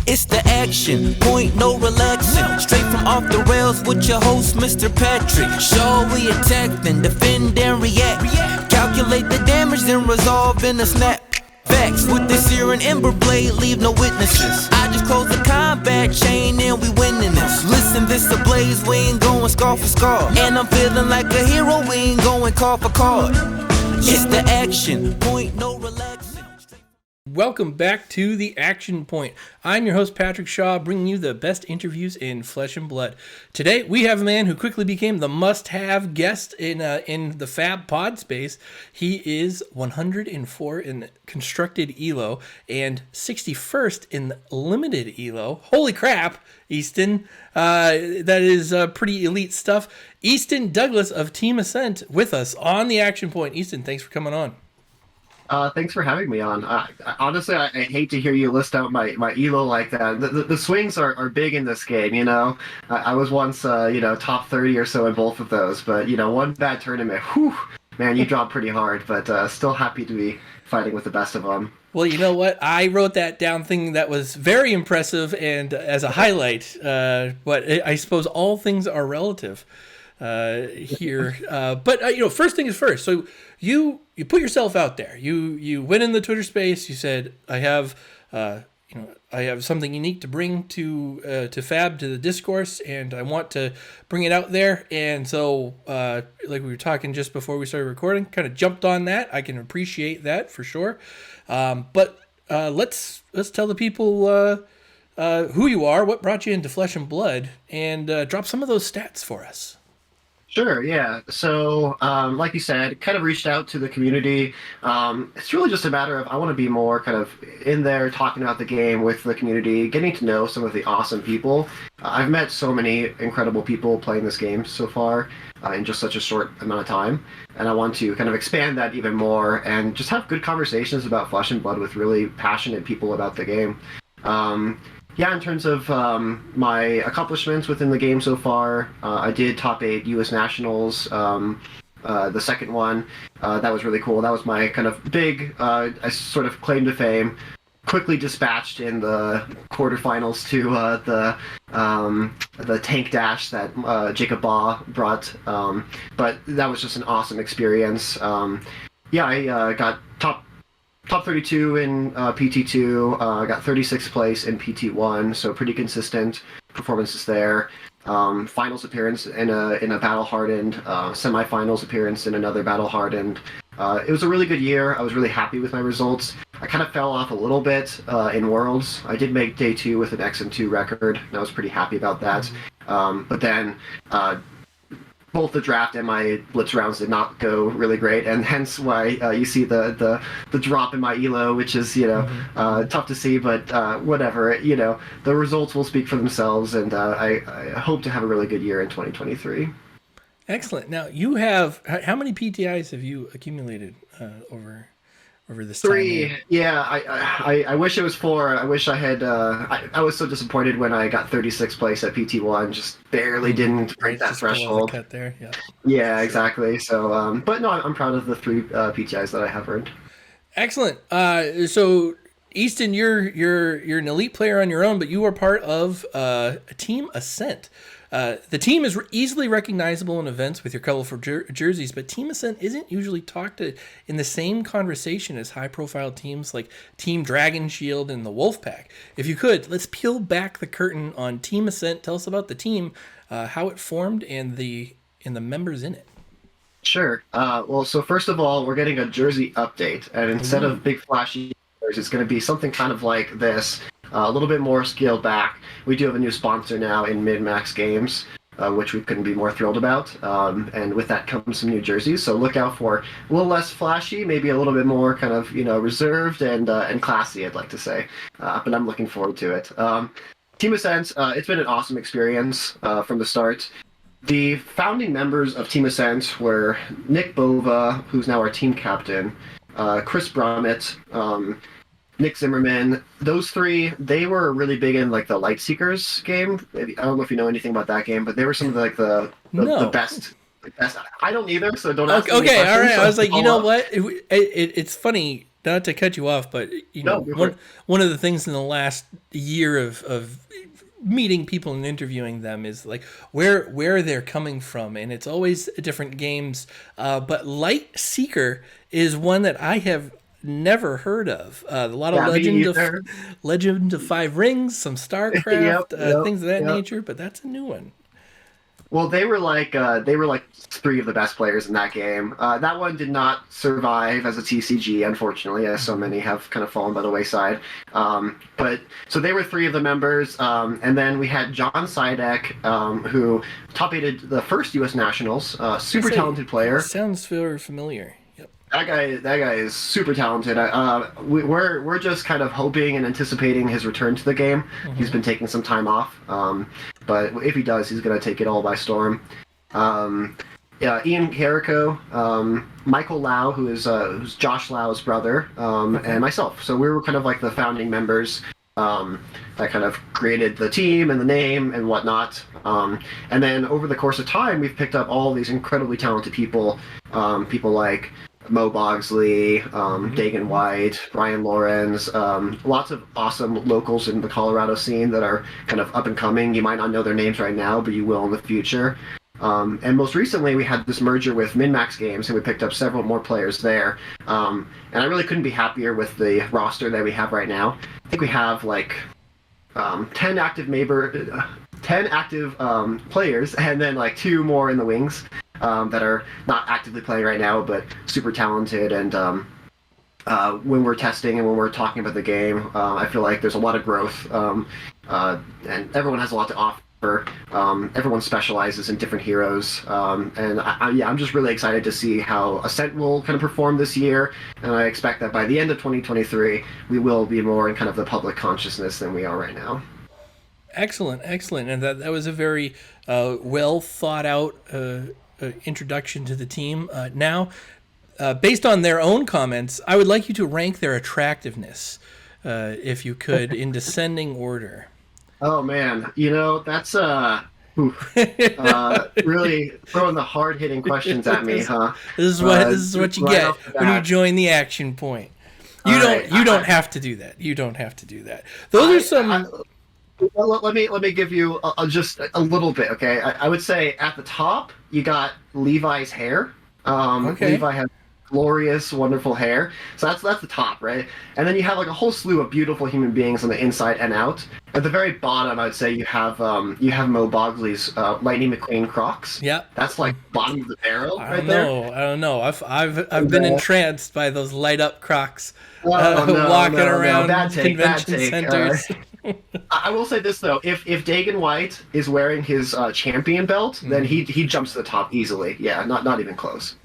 It's the action, point no relaxing. Straight from off the rails with your host, Mr. Patrick. Show we attack, then defend and react. Calculate the damage, then resolve in a snap. Facts with this here and ember blade, leave no witnesses. I just close the combat chain and we winning this. Listen, this a blaze, we ain't going scar for scar. And I'm feeling like a hero, we ain't going card for card. It's the action, point no relaxing. Welcome back to The Action Point. I'm your host, Patrick Shaw, bringing you the best interviews in flesh and blood. Today, we have a man who quickly became the must-have guest in the Fab Pod space. He is 104 in constructed ELO and 61st in limited ELO. Holy crap, Easton. That is pretty elite stuff. Easton Douglas of Team Ascent with us on The Action Point. Easton, thanks for coming on. Thanks for having me on. Honestly, I hate to hear you list out my ELO like that. The swings are big in this game, you know. I was once, top 30 or so in both of those, but, one bad tournament, whew, man, you dropped pretty hard, but still happy to be fighting with the best of them. Well, you know what? I wrote that down thing that was very impressive and as a highlight, but I suppose all things are relative here. But first thing is first. So you put yourself out there. You went in the Twitter space. You said, I have something unique to bring to Fab, to the discourse, and I want to bring it out there. And so, like we were talking just before we started recording, kind of jumped on that. I can appreciate that for sure. But let's tell the people who you are, what brought you into Flesh and Blood, and drop some of those stats for us. Sure, yeah. So, like you said, kind of reached out to the community. It's really just a matter of I want to be more kind of in there talking about the game with the community, getting to know some of the awesome people. I've met so many incredible people playing this game so far in just such a short amount of time, and I want to kind of expand that even more and just have good conversations about Flesh and Blood with really passionate people about the game. Yeah, in terms of my accomplishments within the game so far, I did top 8 U.S. Nationals, the second one. That was really cool. That was my kind of big, I sort of claim to fame. Quickly dispatched in the quarterfinals to the tank dash that Jacob Baugh brought. But that was just an awesome experience. I got top 32 in PT2, got 36th place in PT1, so pretty consistent performances there. Finals appearance in a battle-hardened, semifinals appearance in another battle-hardened. It was a really good year. I was really happy with my results. I kind of fell off a little bit in Worlds. I did make day 2 with an XM2 record, and I was pretty happy about that. But then both the draft and my blitz rounds did not go really great, and hence why you see the drop in my elo, which is tough to see, but whatever. The results will speak for themselves, and I hope to have a really good year in 2023. Excellent. Now you have how many PTIs have you accumulated over this 3. time? Yeah, I wish it was 4. I wish I had. I was so disappointed when I got 36th place at PT1. Just barely didn't break that threshold. Cut there. Yeah. Yeah, exactly. So, but no, I'm proud of the 3 PTIs that I have earned. Excellent. So, Easton, you're an elite player on your own, but you are part of Team Ascent. The team is easily recognizable in events with your colorful jerseys, but Team Ascent isn't usually talked in the same conversation as high-profile teams like Team Dragon Shield and the Wolfpack. If you could, let's peel back the curtain on Team Ascent. Tell us about the team, how it formed, and the members in it. Sure. Well, so first of all, we're getting a jersey update, and instead of big flashy jerseys, it's going to be something kind of like this. A little bit more scaled back. We do have a new sponsor now in Min-Max Games, which we couldn't be more thrilled about. And with that comes some new jerseys. So look out for a little less flashy, maybe a little bit more kind of reserved and classy, I'd like to say. But I'm looking forward to it. Team Ascent, it's been an awesome experience from the start. The founding members of Team Ascent were Nick Bova, who's now our team captain, Chris Brummett, Nick Zimmerman. Those 3, they were really big in like the Lightseekers game. I don't know if you know anything about that game, but they were some of the best. I don't either, so don't ask me any Okay, questions. all right. I was like, you know what? It's funny. not to cut you off, but No, go for it. one of the things in the last year of meeting people and interviewing them is like where they're coming from, and it's always different games. But Light Seeker is one that I have never heard of. A lot of Legend of Five Rings, some StarCraft, things of that nature, but that's a new one. Well, they were like three of the best players in that game. That one did not survive as a TCG, unfortunately, as so many have kind of fallen by the wayside. But so they were three of the members, and then we had John Sidek, who top-aided the first U.S. Nationals. Super talented player. Sounds very familiar. Yep. That guy is super talented. We're just kind of hoping and anticipating his return to the game. Mm-hmm. He's been taking some time off, but if he does, he's going to take it all by storm. Ian Carrico, Michael Lau, who's Josh Lau's brother, and myself. So we were kind of like the founding members that kind of created the team and the name and whatnot. And then over the course of time, we've picked up all these incredibly talented people, people like Mo Bogsley, Dagan White, Brian Lorenz, lots of awesome locals in the Colorado scene that are kind of up and coming. You might not know their names right now, but you will in the future. And most recently, we had this merger with MinMax Games, and we picked up several more players there. And I really couldn't be happier with the roster that we have right now. I think we have like 10 active players, and then like 2 more in the wings. That are not actively playing right now, but super talented. And when we're testing and when we're talking about the game, I feel like there's a lot of growth, and everyone has a lot to offer. Everyone specializes in different heroes, and I'm just really excited to see how Ascent will kind of perform this year. And I expect that by the end of 2023, we will be more in kind of the public consciousness than we are right now. Excellent, and that was a very well thought out introduction to the team. Now, based on their own comments, I would like you to rank their attractiveness, if you could, in descending order. Oh man, that's really throwing the hard-hitting questions at me, huh? This is what you get when you join the Action Point. You don't have to do that. You don't have to do that. Those are some. Let me give you just a little bit, okay? I would say at the top you got Levi's hair. Okay. Levi has glorious, wonderful hair. So that's the top, right? And then you have like a whole slew of beautiful human beings on the inside and out. At the very bottom, I would say you have Mo Bogsley's Lightning McQueen Crocs. Yeah. That's like bottom of the barrel I right there. I don't know. I've been entranced by those light up Crocs walking around bad convention centers. I will say this though: if Dagan White is wearing his champion belt, then he jumps to the top easily. Yeah, not even close.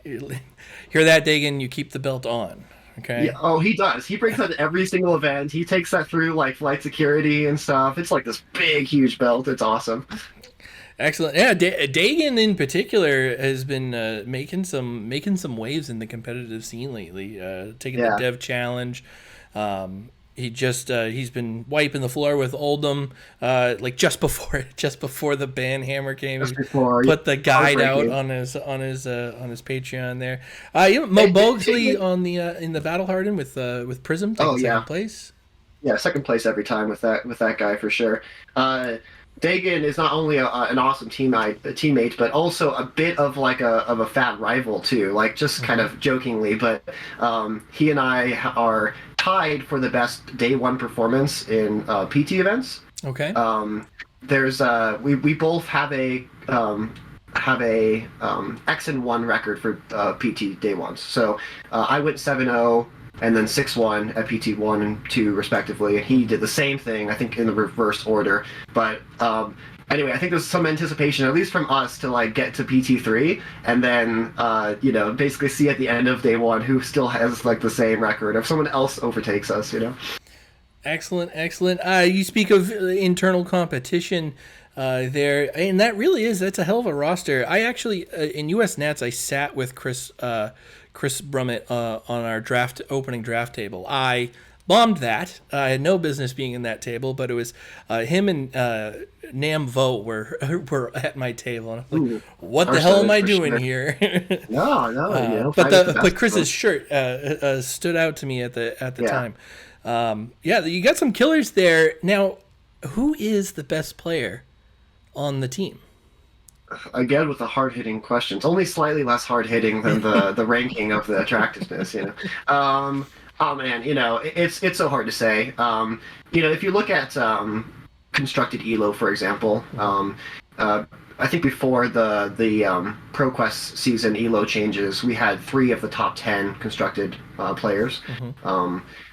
Hear that, Dagan? You keep the belt on. Okay. Yeah, oh, he does. He brings that to every single event. He takes that through like flight security and stuff. It's like this big, huge belt. It's awesome. Excellent. Yeah, Dagan in particular has been making some waves in the competitive scene lately. Taking the Dev Challenge. He's been wiping the floor with Oldham, like just before the Banhammer came. Put the guide out on his Patreon there. Mo Bogsley on the in the Battle Hardened with Prism taking second place. Yeah, second place every time with that guy for sure. Dagan is not only an awesome teammate, but also a bit of like a fat rival too. Like just kind of jokingly, but he and I are tied for the best day one performance in PT events. Okay. There's we both have a X&1 record for PT day ones. So I went 7-0 and then 6-1 at PT 1 and 2 respectively. He did the same thing, I think, in the reverse order. But anyway, I think there's some anticipation, at least from us, to like get to PT 3 and then basically see at the end of day 1 who still has like the same record if someone else overtakes us. Excellent. You speak of internal competition there, and that's a hell of a roster. I actually in US Nats I sat with Chris Brummett on our opening draft table. I bombed that. I had no business being in that table, but it was him and Nam Vo were at my table, and I'm like, "What the hell am I doing here?" No. But Chris's shirt stood out to me at the time. You got some killers there. Now, who is the best player on the team? Again, with the hard-hitting questions, only slightly less hard-hitting than the ranking of the attractiveness. Oh man, it's so hard to say. If you look at constructed elo, for example, I think before the ProQuest season elo changes, we had 3 of the top 10 constructed players.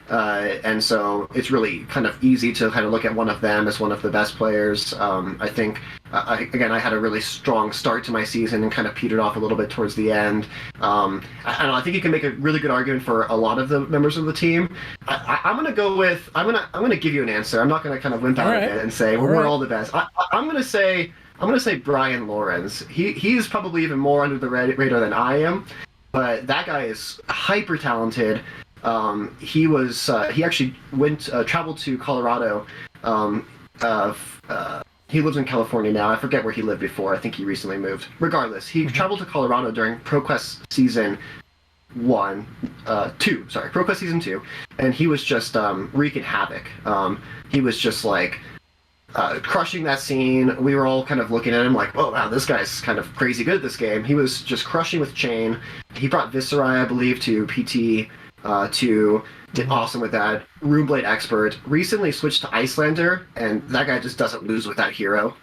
And so it's really kind of easy to kind of look at one of them as one of the best players. I think, I had a really strong start to my season and kind of petered off a little bit towards the end. I don't know, I think you can make a really good argument for a lot of the members of the team. I'm gonna go with I'm gonna give you an answer. I'm not gonna kind of wimp out of it and say we're all the best. I'm gonna say Brian Lorenz. He's probably even more under the radar than I am, but that guy is hyper talented. He actually traveled to Colorado. He lives in California now. I forget where he lived before. I think he recently moved. Regardless, he traveled to Colorado during ProQuest season 2, and he was just wreaking havoc. He was just like crushing that scene. We were all kind of looking at him like, "Oh wow, this guy's kind of crazy good at this game." He was just crushing with Chain. He brought Viserai, I believe, to PT. Did awesome with that. Runeblade expert. Recently switched to Icelander, and that guy just doesn't lose with that hero.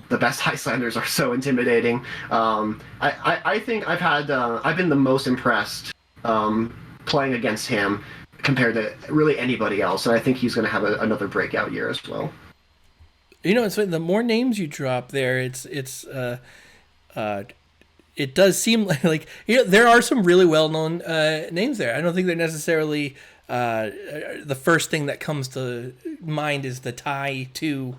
The best Icelanders are so intimidating. I think I've been the most impressed playing against him compared to really anybody else, and I think he's going to have another breakout year as well. It's the more names you drop there, it does seem like there are some really well-known names there. I don't think they're necessarily the first thing that comes to mind is the tie to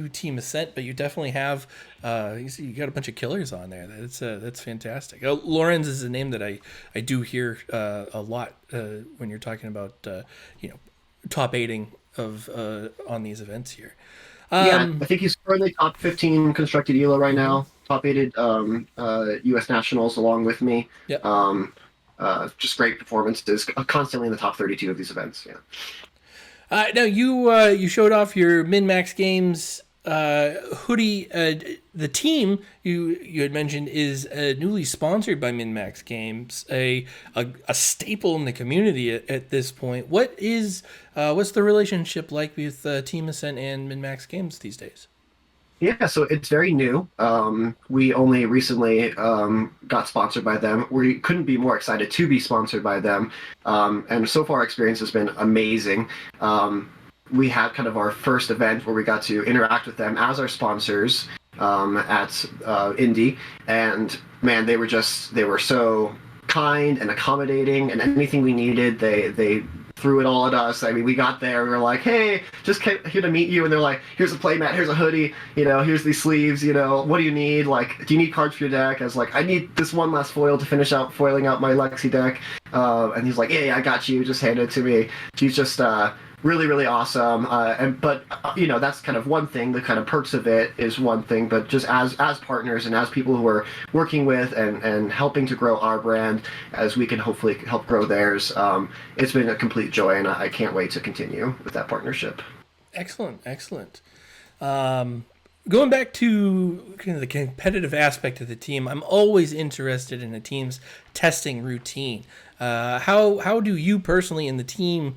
Team Ascent, but you definitely have you got a bunch of killers on there. That's fantastic. Lorenz is a name that I do hear a lot when you're talking about top 8ing of on these events here. I think he's currently top 15 constructed ELO right now. Top 8 U.S. nationals along with me. Yep. Just great performances, constantly in the top 32 of these events. Yeah. Now you showed off your Min-Max Games hoodie. The team you had mentioned is newly sponsored by Min-Max Games, a staple in the community at this point. What's the relationship like with Team Ascent and Min-Max Games these days? Yeah, so it's very new. We only recently got sponsored by them. We couldn't be more excited to be sponsored by them. And so far, our experience has been amazing. We had kind of our first event where we got to interact with them as our sponsors at Indy. And man, they were so kind and accommodating, and anything we needed, they threw it all at us. I mean, we got there, we were like, "Hey, just came here to meet you," and they're like, "Here's a playmat, here's a hoodie, here's these sleeves, what do you need? Like, do you need cards for your deck?" I was like, "I need this one last foil to finish out foiling out my Lexi deck." And he's like, "Yeah, I got you. Just hand it to me." He's just really, really awesome. But that's kind of one thing. The kind of perks of it is one thing, but just as partners and as people who are working with and helping to grow our brand, as we can hopefully help grow theirs, it's been a complete joy, and I can't wait to continue with that partnership. Excellent. Going back to kind of the competitive aspect of the team, I'm always interested in a team's testing routine. How do you personally and the team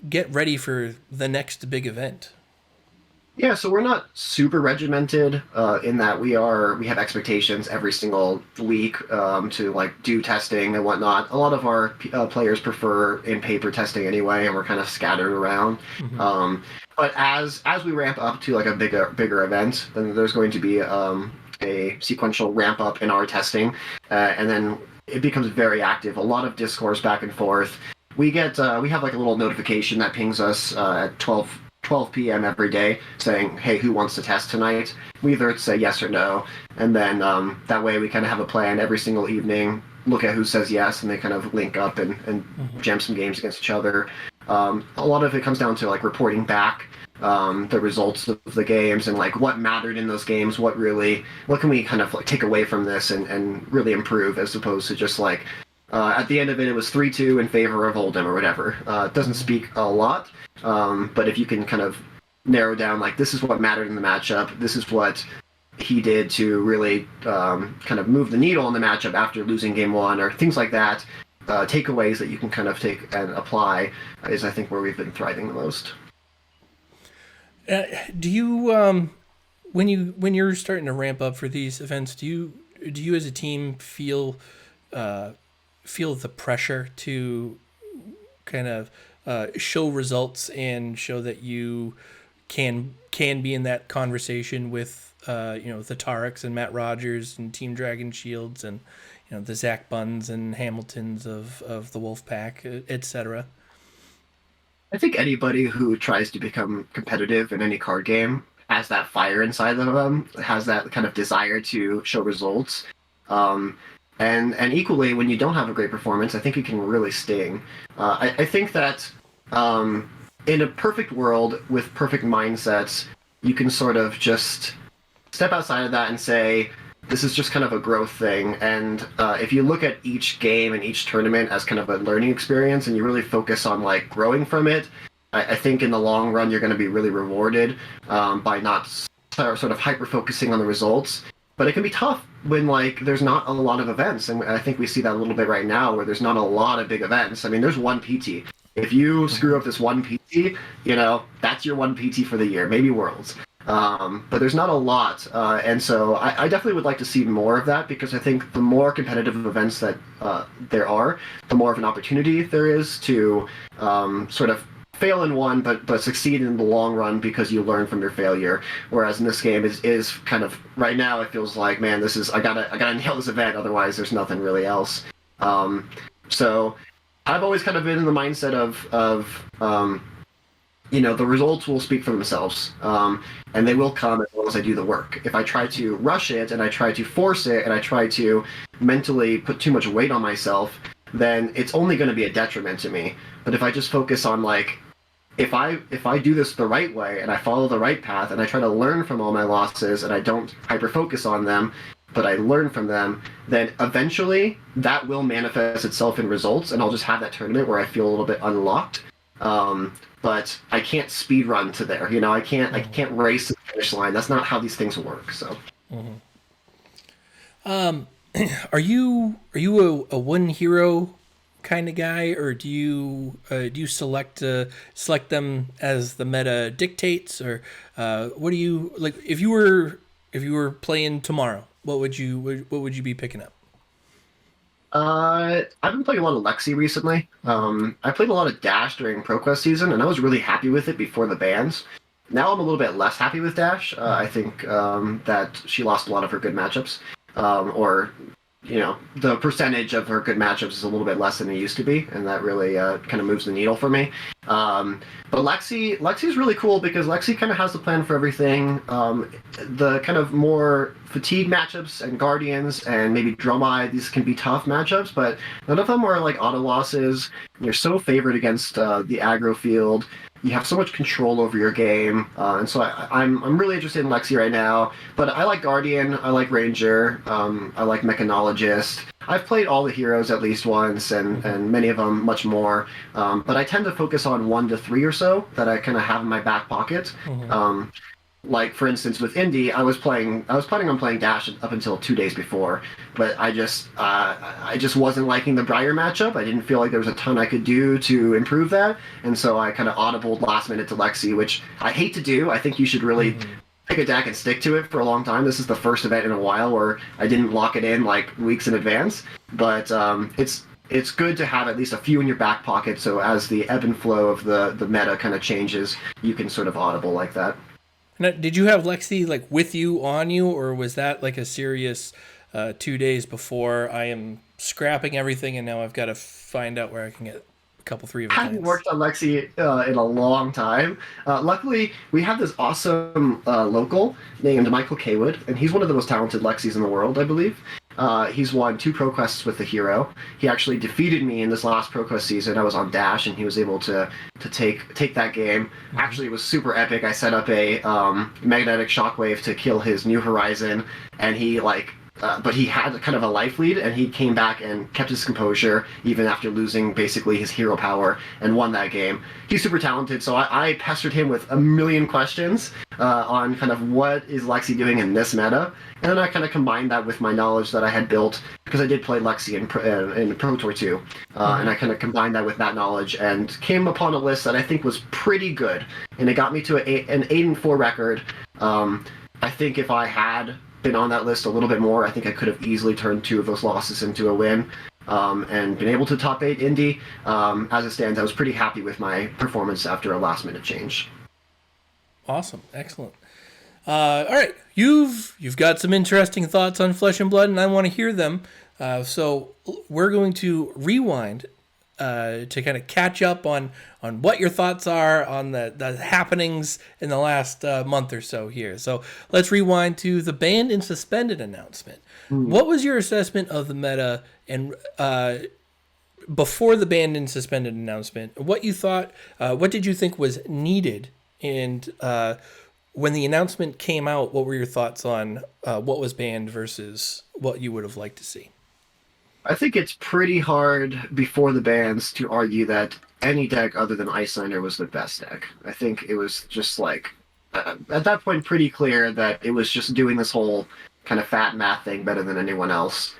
get ready for the next big event? Yeah, so we're not super regimented in that we have expectations every single week to do testing and whatnot. A lot of our players prefer in paper testing anyway, and we're kind of scattered around. Mm-hmm. But as we ramp up to a bigger event, then there's going to be a sequential ramp up in our testing, and then it becomes very active. A lot of discourse back and forth. We have a little notification that pings us at 12 p.m. every day saying, "Hey, who wants to test tonight?" We either say yes or no, and then that way we kind of have a plan every single evening. look at who says yes, and they kind of link up and jam some games against each other. A lot of it comes down to like reporting back the results of the games and like what mattered in those games, what can we kind of like take away from this and really improve, as opposed to just like at the end of it was 3-2 in favor of Oldham or whatever. It doesn't speak a lot, but if you can kind of narrow down like this is what mattered in the matchup, this is what he did to really kind of move the needle in the matchup after losing game one, or things like that. Takeaways that you can kind of take and apply is, I think, where we've been thriving the most. Do you, when you're starting to ramp up for these events, do you as a team feel the pressure to kind of show results and show that you can be in that conversation with the Tareks and Matt Rogers and Team Dragon Shields and the Zach Bunns and Hamiltons of the Wolfpack, etc.? I think anybody who tries to become competitive in any card game has that fire inside of them, has that kind of desire to show results. And equally, when you don't have a great performance, I think it can really sting. I think that in a perfect world with perfect mindsets, you can sort of just step outside of that and say, this is just kind of a growth thing. And if you look at each game and each tournament as kind of a learning experience and you really focus on like growing from it, I think in the long run you're going to be really rewarded by not sort of hyper-focusing on the results. But it can be tough when like there's not a lot of events. And I think we see that a little bit right now where there's not a lot of big events. I mean, there's one PT. If you screw up this one PT, that's your one PT for the year, maybe Worlds. But there's not a lot, and so I definitely would like to see more of that, because I think the more competitive events that there are, the more of an opportunity there is to sort of fail in one, but succeed in the long run because you learn from your failure. Whereas in this game is kind of right now it feels like, man, I gotta nail this event, otherwise there's nothing really else. So I've always kind of been in the mindset of the results will speak for themselves, and they will come as long as I do the work. If I try to rush it and I try to force it and I try to mentally put too much weight on myself, then it's only going to be a detriment to me. But if I just focus on like, if I do this the right way and I follow the right path and I try to learn from all my losses and I don't hyper focus on them, but I learn from them, then eventually that will manifest itself in results, and I'll just have that tournament where I feel a little bit unlocked. But I can't speed run to there. I can't race to the finish line. That's not how these things work. So, are you a one hero kind of guy, or do you select them as the meta dictates, or what do you like? If you were playing tomorrow, what would you be picking up? I've been playing a lot of Lexi recently. I played a lot of Dash during ProQuest season, and I was really happy with it before the bans. Now I'm a little bit less happy with Dash. I think that she lost a lot of her good matchups, or the percentage of her good matchups is a little bit less than it used to be, and that really kind of moves the needle for me. But Lexi's really cool because Lexi kind of has the plan for everything. The kind of more fatigue matchups and Guardians and maybe Dromai, these can be tough matchups, but none of them are like auto losses. You're so favored against the aggro field. You have so much control over your game, and so I'm really interested in Lexi right now. But I like Guardian, I like Ranger, I like Mechanologist. I've played all the heroes at least once, and many of them much more. But I tend to focus on 1 to 3 or so that I kind of have in my back pocket. Like for instance with Indy, I was planning on playing Dash up until 2 days before, but I just wasn't liking the Briar matchup. I didn't feel like there was a ton I could do to improve that, and so I kind of audibled last minute to Lexi, which I hate to do. I think you should really pick a deck and stick to it for a long time. This is the first event in a while where I didn't lock it in like weeks in advance, but it's good to have at least a few in your back pocket, so as the ebb and flow of the meta kind of changes, you can sort of audible like that. Now, did you have Lexi like with you on you, or was that like a serious 2 days before, I am scrapping everything and now I've got to find out where I can get a couple, 3 of them? I haven't worked on Lexi in a long time. Luckily, we have this awesome local named Michael Kaywood, and he's one of the most talented Lexis in the world, I believe. He's won 2 Pro Quests with the hero. He actually defeated me in this last Pro Quest season. I was on Dash, and he was able to take that game. Actually, it was super epic. I set up a magnetic shockwave to kill his New Horizon, and he but he had kind of a life lead, and he came back and kept his composure even after losing basically his hero power and won that game. He's super talented, so I pestered him with a million questions on kind of what is Lexi doing in this meta, and then I kind of combined that with my knowledge that I had built, because I did play Lexi in Pro Tour 2, and I kind of combined that with that knowledge and came upon a list that I think was pretty good, and it got me to an 8-4 record. I think if I had been on that list a little bit more, I think I could have easily turned 2 of those losses into a win, and been able to top 8 Indy. As it stands, I was pretty happy with my performance after a last-minute change. Awesome, excellent. All right, you've got some interesting thoughts on Flesh and Blood, and I want to hear them. So we're going to rewind to kind of catch up on what your thoughts are on the happenings in the last month or so here. So let's rewind to the Banned and Suspended announcement. What was your assessment of the meta and before the Banned and Suspended announcement? What you thought? What did you think was needed? And when the announcement came out, what were your thoughts on what was banned versus what you would have liked to see? I think it's pretty hard before the bans to argue that any deck other than Icelander was the best deck. I think it was just like, at that point, pretty clear that it was just doing this whole kind of fat math thing better than anyone else.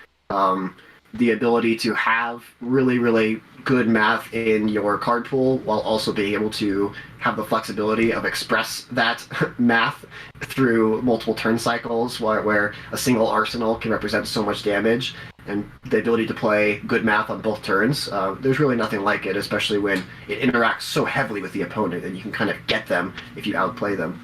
The ability to have really, really good math in your card pool while also being able to have the flexibility of express that math through multiple turn cycles where a single arsenal can represent so much damage, and the ability to play good math on both turns. There's really nothing like it, especially when it interacts so heavily with the opponent and you can kind of get them if you outplay them.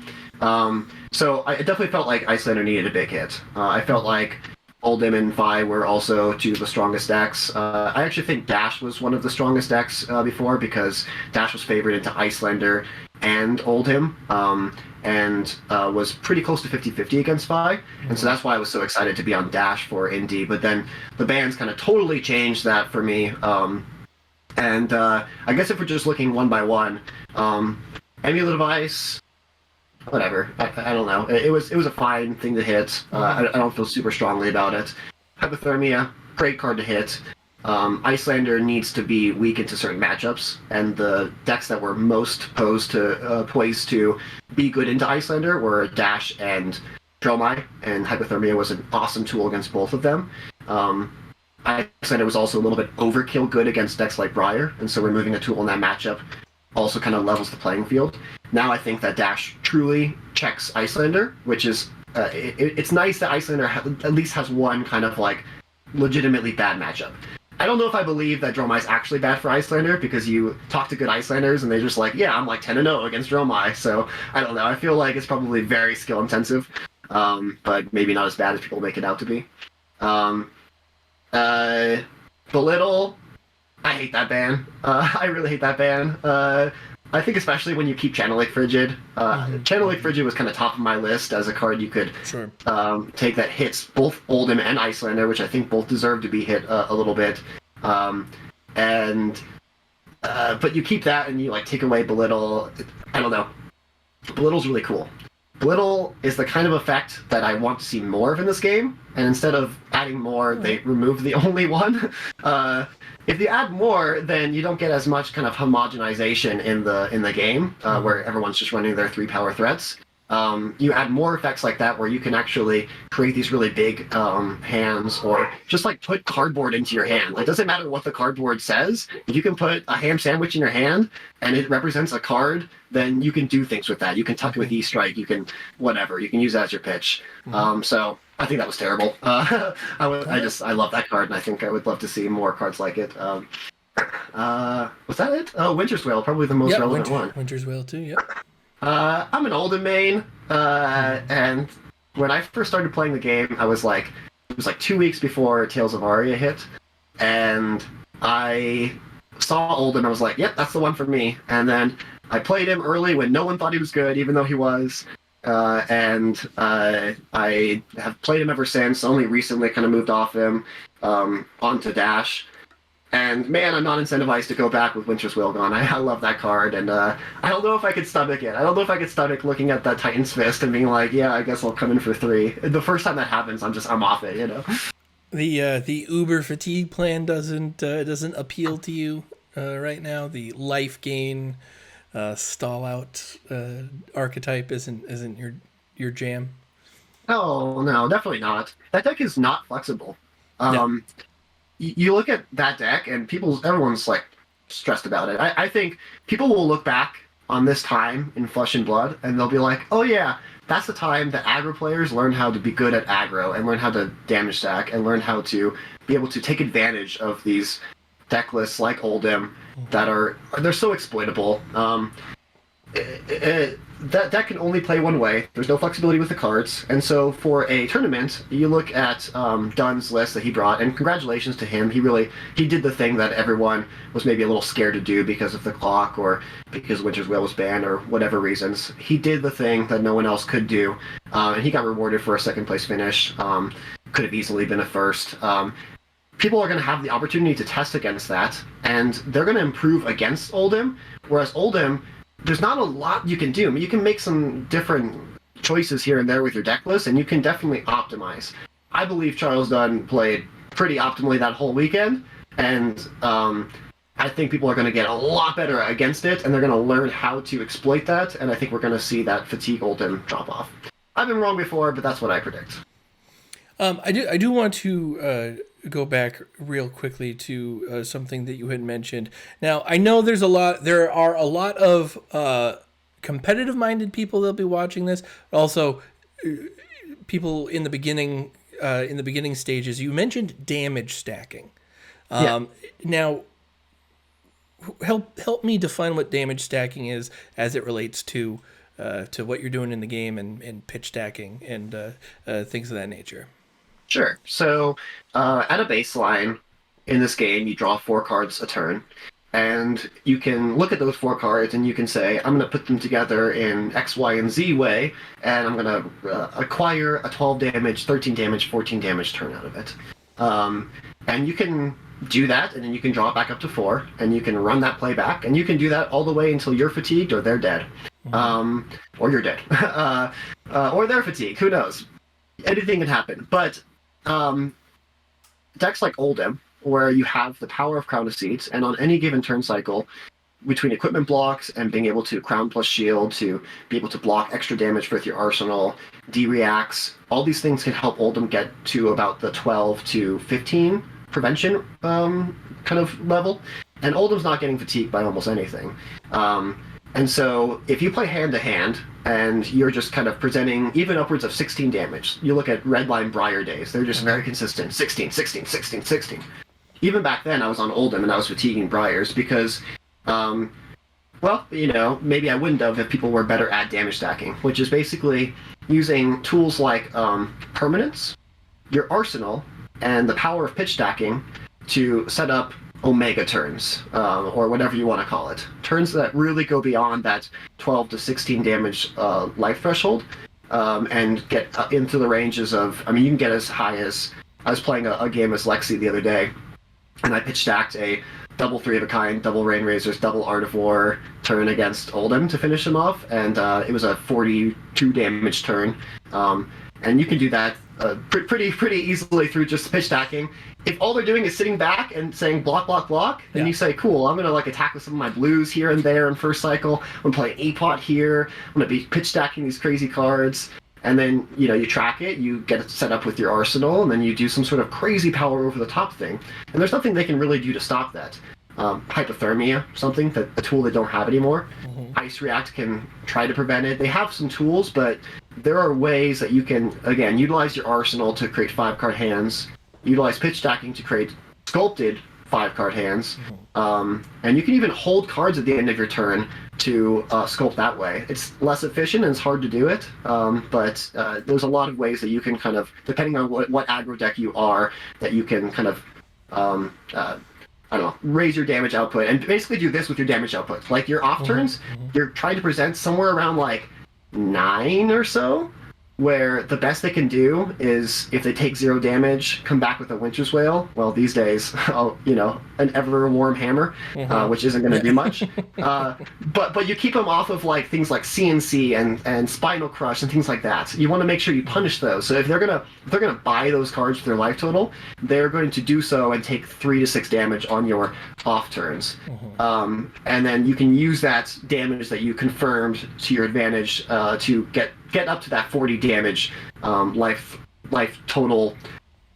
So I definitely felt like Icelander needed a big hit. I felt like Oldhim and Vi were also 2 of the strongest decks. I actually think Dash was one of the strongest decks before, because Dash was favored into Icelander and Oldhim, and was pretty close to 50-50 against Vi. And so that's why I was so excited to be on Dash for Indy. But then the bans kind of totally changed that for me. And I guess if we're just looking one by one, Amulet of Ice, whatever. I don't know. It was a fine thing to hit. I don't feel super strongly about it. Hypothermia, great card to hit. Icelander needs to be weak into certain matchups, and the decks that were most poised to be good into Icelander were Dash and Dromai, and Hypothermia was an awesome tool against both of them. Icelander was also a little bit overkill good against decks like Briar, and so removing a tool in that matchup also kind of levels the playing field. Now I think that Dash truly checks Icelander, which is it's nice that Icelander at least has one kind of like legitimately bad matchup. I don't know if I believe that Dromai's actually bad for Icelander, because you talk to good Icelanders and they're just like, yeah, I'm like 10-0 against Dromai. So I don't know. I feel like it's probably very skill intensive, but maybe not as bad as people make it out to be. Belittle, I hate that ban. I really hate that ban. I think especially when you keep Channel Lake Frigid. Channel Lake Frigid was kind of top of my list as a card you could take that hits both Oldhim and Icelander, which I think both deserve to be hit a little bit. But you keep that and you like take away Belittle. I don't know. Belittle's really cool. Belittle is the kind of effect that I want to see more of in this game, and instead of adding more, they remove the only one. If you add more, then you don't get as much kind of homogenization in the game, where everyone's just running their 3-power threats. You add more effects like that, where you can actually create these really big hands, or just like put cardboard into your hand. It doesn't matter what the cardboard says. If you can put a ham sandwich in your hand and it represents a card, then you can do things with that. You can tuck it with E-Strike. You can whatever. You can use that as your pitch. So I think that was terrible. I love that card, and I think I would love to see more cards like it. Was that it? Oh, Winter's Wail, probably the most relevant one. Winter's Wail too. Yep. I'm an Oldhim main, and when I first started playing the game, it was like 2 weeks before Tales of Aria hit, and I saw Oldhim. I was like, yep, that's the one for me. And then I played him early when no one thought he was good, even though he was. and I have played him ever since. Only recently kind of moved off him onto Dash. And man, I'm not incentivized to go back with Winter's Will gone. I love that card, and I don't know if I could stomach it. I don't know if I could stomach looking at that Titan's Fist and being like, yeah, I guess I'll come in for 3. The first time that happens, I'm off it, you know. The Uber fatigue plan doesn't appeal to you right now. The life gain stall out archetype isn't your jam. No, definitely not. That deck is not flexible. No. You look at that deck, and everyone's like stressed about it. I think people will look back on this time in Flesh and Blood, and they'll be like, "Oh yeah, that's the time that aggro players learn how to be good at aggro and learn how to damage stack and learn how to be able to take advantage of these deck lists like Oldhim that they're so exploitable." That can only play one way. There's no flexibility with the cards, and so for a tournament, you look at Dunn's list that he brought, and congratulations to him. He did the thing that everyone was maybe a little scared to do because of the clock or because Winter's Will was banned or whatever reasons. He did the thing that no one else could do, and he got rewarded for a second place finish. Could have easily been a first. People are going to have the opportunity to test against that, and they're going to improve against Oldhim, whereas Oldhim, there's not a lot you can do. I mean, you can make some different choices here and there with your deck list, and you can definitely optimize. I believe Charles Dunn played pretty optimally that whole weekend, and I think people are going to get a lot better against it, and they're going to learn how to exploit that, and I think we're going to see that fatigue Oldhim drop off. I've been wrong before, but that's what I predict. I do want to go back real quickly to something that you had mentioned. Now, I know there are a lot of competitive-minded people that'll be watching this. Also, people in the beginning stages. You mentioned damage stacking. Yeah. Now, help me define what damage stacking is as it relates to what you're doing in the game and pitch stacking and things of that nature. Sure. So, at a baseline in this game, you draw 4 cards a turn, and you can look at those 4 cards and you can say, I'm going to put them together in X, Y, and Z way, and I'm going to acquire a 12 damage, 13 damage, 14 damage turn out of it. And you can do that, and then you can draw it back up to 4, and you can run that play back, and you can do that all the way until you're fatigued or they're dead. Or you're dead. Or they're fatigued. Who knows? Anything can happen. But decks like Oldhim, where you have the power of Crown of Seeds, and on any given turn cycle, between equipment blocks and being able to Crown plus Shield to be able to block extra damage with your arsenal, D-reacts, all these things can help Oldhim get to about the 12 to 15 prevention kind of level. And Oldhim's not getting fatigued by almost anything. And so if you play hand-to-hand, and you're just kind of presenting even upwards of 16 damage, you look at Redline Briar days, they're just very consistent, 16, 16, 16, 16. Even back then, I was on Oldhim and I was fatiguing Briars because, well, you know, maybe I wouldn't have if people were better at damage stacking, which is basically using tools like permanence, your arsenal, and the power of pitch stacking to set up Omega turns, or whatever you want to call it. Turns that really go beyond that 12 to 16 damage life threshold, and get into the ranges of, I mean, you can get as high as, I was playing a game as Lexi the other day, and I pitch stacked a double 3 of a kind, double Rain Razors, double Art of War turn against Oldhim to finish him off, and it was a 42 damage turn. And you can do that pretty easily through just pitch stacking. If all they're doing is sitting back and saying block, block, block, then you say, cool, I'm going to like attack with some of my blues here and there in first cycle. I'm going to play an A-pot here. I'm going to be pitch stacking these crazy cards. And then, you know, you track it, you get it set up with your arsenal, and then you do some sort of crazy power over the top thing. And there's nothing they can really do to stop that. Hypothermia, something, that a tool they don't have anymore. Ice React can try to prevent it. They have some tools, but there are ways that you can, again, utilize your arsenal to create 5-card hands, utilize pitch stacking to create sculpted 5-card hands, and you can even hold cards at the end of your turn to sculpt that way. It's less efficient and it's hard to do it, but there's a lot of ways that you can kind of, depending on what aggro deck you are, that you can kind of I don't know, raise your damage output, and basically do this with your damage output. Like your off turns, you're trying to present somewhere around like 9 or so, where the best they can do is if they take 0 damage, come back with a Winter's Wail. Well, these days, an ever warm hammer, which isn't going to do much. But you keep them off of like things like CNC and Spinal Crush and things like that. You want to make sure you punish those. So if they're gonna buy those cards with their life total, they're going to do so and take 3 to 6 damage on your off turns. And then you can use that damage that you confirmed to your advantage to get up to that 40 damage life total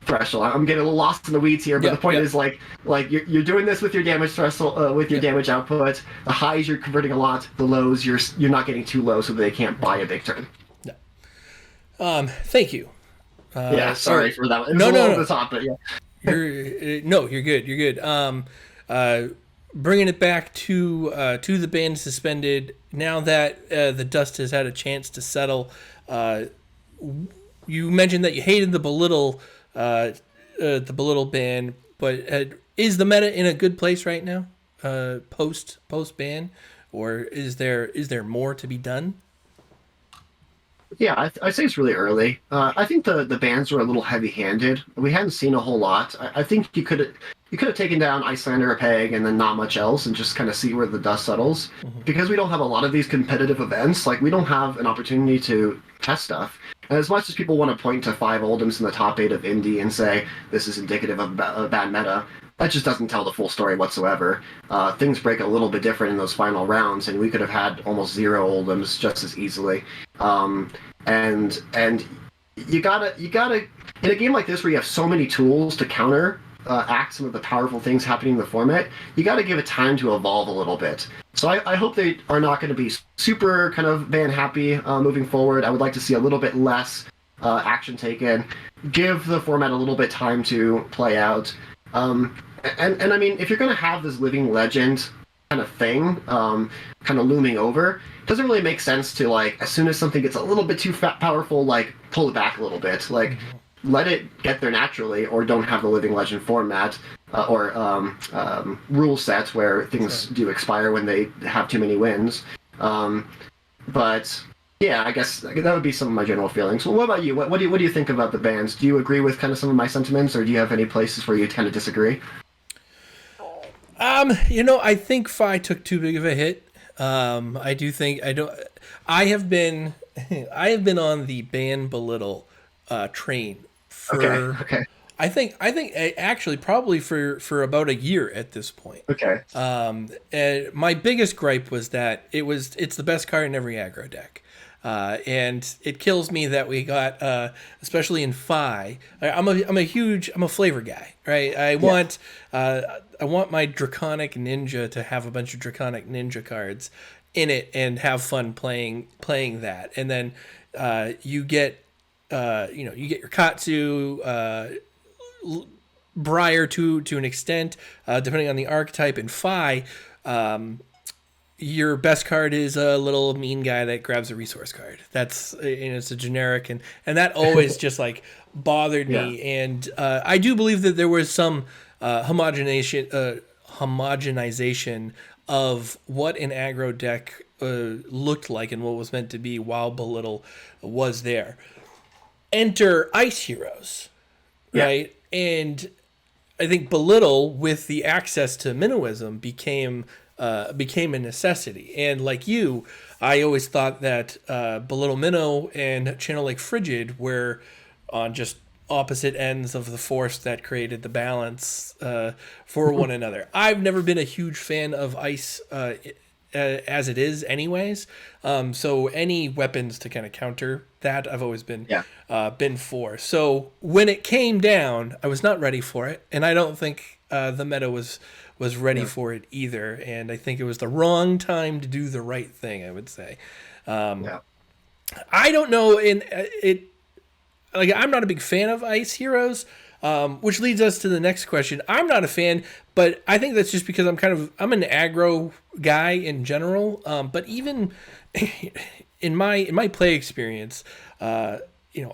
threshold. I'm getting a little lost in the weeds here, but the point is like you're doing this with your damage threshold, with your damage output. The highs you're converting a lot, the lows you're not getting too low so that they can't buy a big turn. Thank you. Sorry for that. No. The top, but you're good. Bringing it back to the ban suspended. Now that the dust has had a chance to settle, you mentioned that you hated the belittle ban, but is the meta in a good place right now? Post ban, or is there more to be done? Yeah, I'd say it's really early. I think the bans were a little heavy-handed. We hadn't seen a whole lot. I think you could have taken down Icelander or Peg and then not much else and just kind of see where the dust settles. Because we don't have a lot of these competitive events, like we don't have an opportunity to test stuff. And as much as people want to point to 5 Oldhams in the top 8 of Indy and say this is indicative of a bad meta, that just doesn't tell the full story whatsoever. Things break a little bit different in those final rounds, and we could have had almost 0 Oldhams just as easily. And you gotta in a game like this where you have so many tools to counter act some of the powerful things happening in the format, you got to give it time to evolve a little bit. So I hope they are not going to be super kind of ban happy moving forward. I would like to see a little bit less action taken, give the format a little bit time to play out. And I mean, if you're going to have this living legend kind of thing kind of looming over, it doesn't really make sense to, like, as soon as something gets a little bit too powerful, like, pull it back a little bit. Like, let it get there naturally, or don't have the living legend format or rule set where things do expire when they have too many wins. But yeah, I guess that would be some of my general feelings. Well, what about you? What do you think about the bans? Do you agree with kind of some of my sentiments, or do you have any places where you kind of disagree? I think Phi took too big of a hit. I have been on the ban belittle train for okay. I think actually probably for about a year at this point. Okay. And my biggest gripe was that it's the best card in every aggro deck. And it kills me that we got, especially in Phi. I'm a flavor guy, right? I want my Draconic Ninja to have a bunch of Draconic Ninja cards in it and have fun playing that. And then you get your Katsu, Briar to an extent, depending on the archetype. In Phi, your best card is a little mean guy that grabs a resource card. That's it's a generic, and that always just like bothered me. And I do believe that there was some homogenization of what an aggro deck looked like and what was meant to be while Belittle was there. Enter Ice Heroes, right? And I think Belittle, with the access to Minnowism, became a necessity. And like you, I always thought that Belittle Minnow and Channel Lake Frigid were on just opposite ends of the force that created the balance for one another. I've never been a huge fan of Ice as it is anyways. So any weapons to kind of counter that, I've always been for. So when it came down, I was not ready for it. And I don't think the meta was ready for it either. And I think it was the wrong time to do the right thing, I would say. I don't know. I'm not a big fan of Ice Heroes, which leads us to the next question. I'm not a fan, but I think that's just because I'm an aggro guy in general. But even in my play experience, I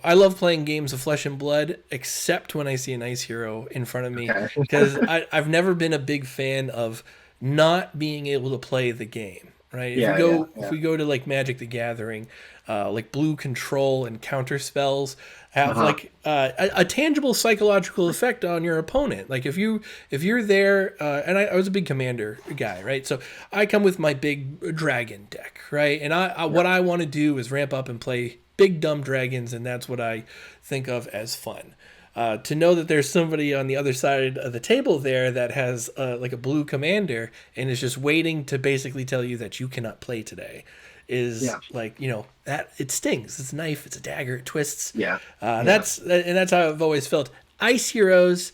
love playing games of Flesh and Blood, except when I see an Ice Hero in front of me, because I've never been a big fan of not being able to play the game. right? Yeah, If we go to like Magic the Gathering, like blue control and counter spells have like a tangible psychological effect on your opponent. Like if you're there, and I was a big commander guy, right? So I come with my big dragon deck, right? And what I want to do is ramp up and play big dumb dragons, and that's what I think of as fun. To know that there's somebody on the other side of the table there that has like a blue commander and is just waiting to basically tell you that you cannot play today is like, that it stings. It's a knife, it's a dagger, it twists. That's how I've always felt. Ice Heroes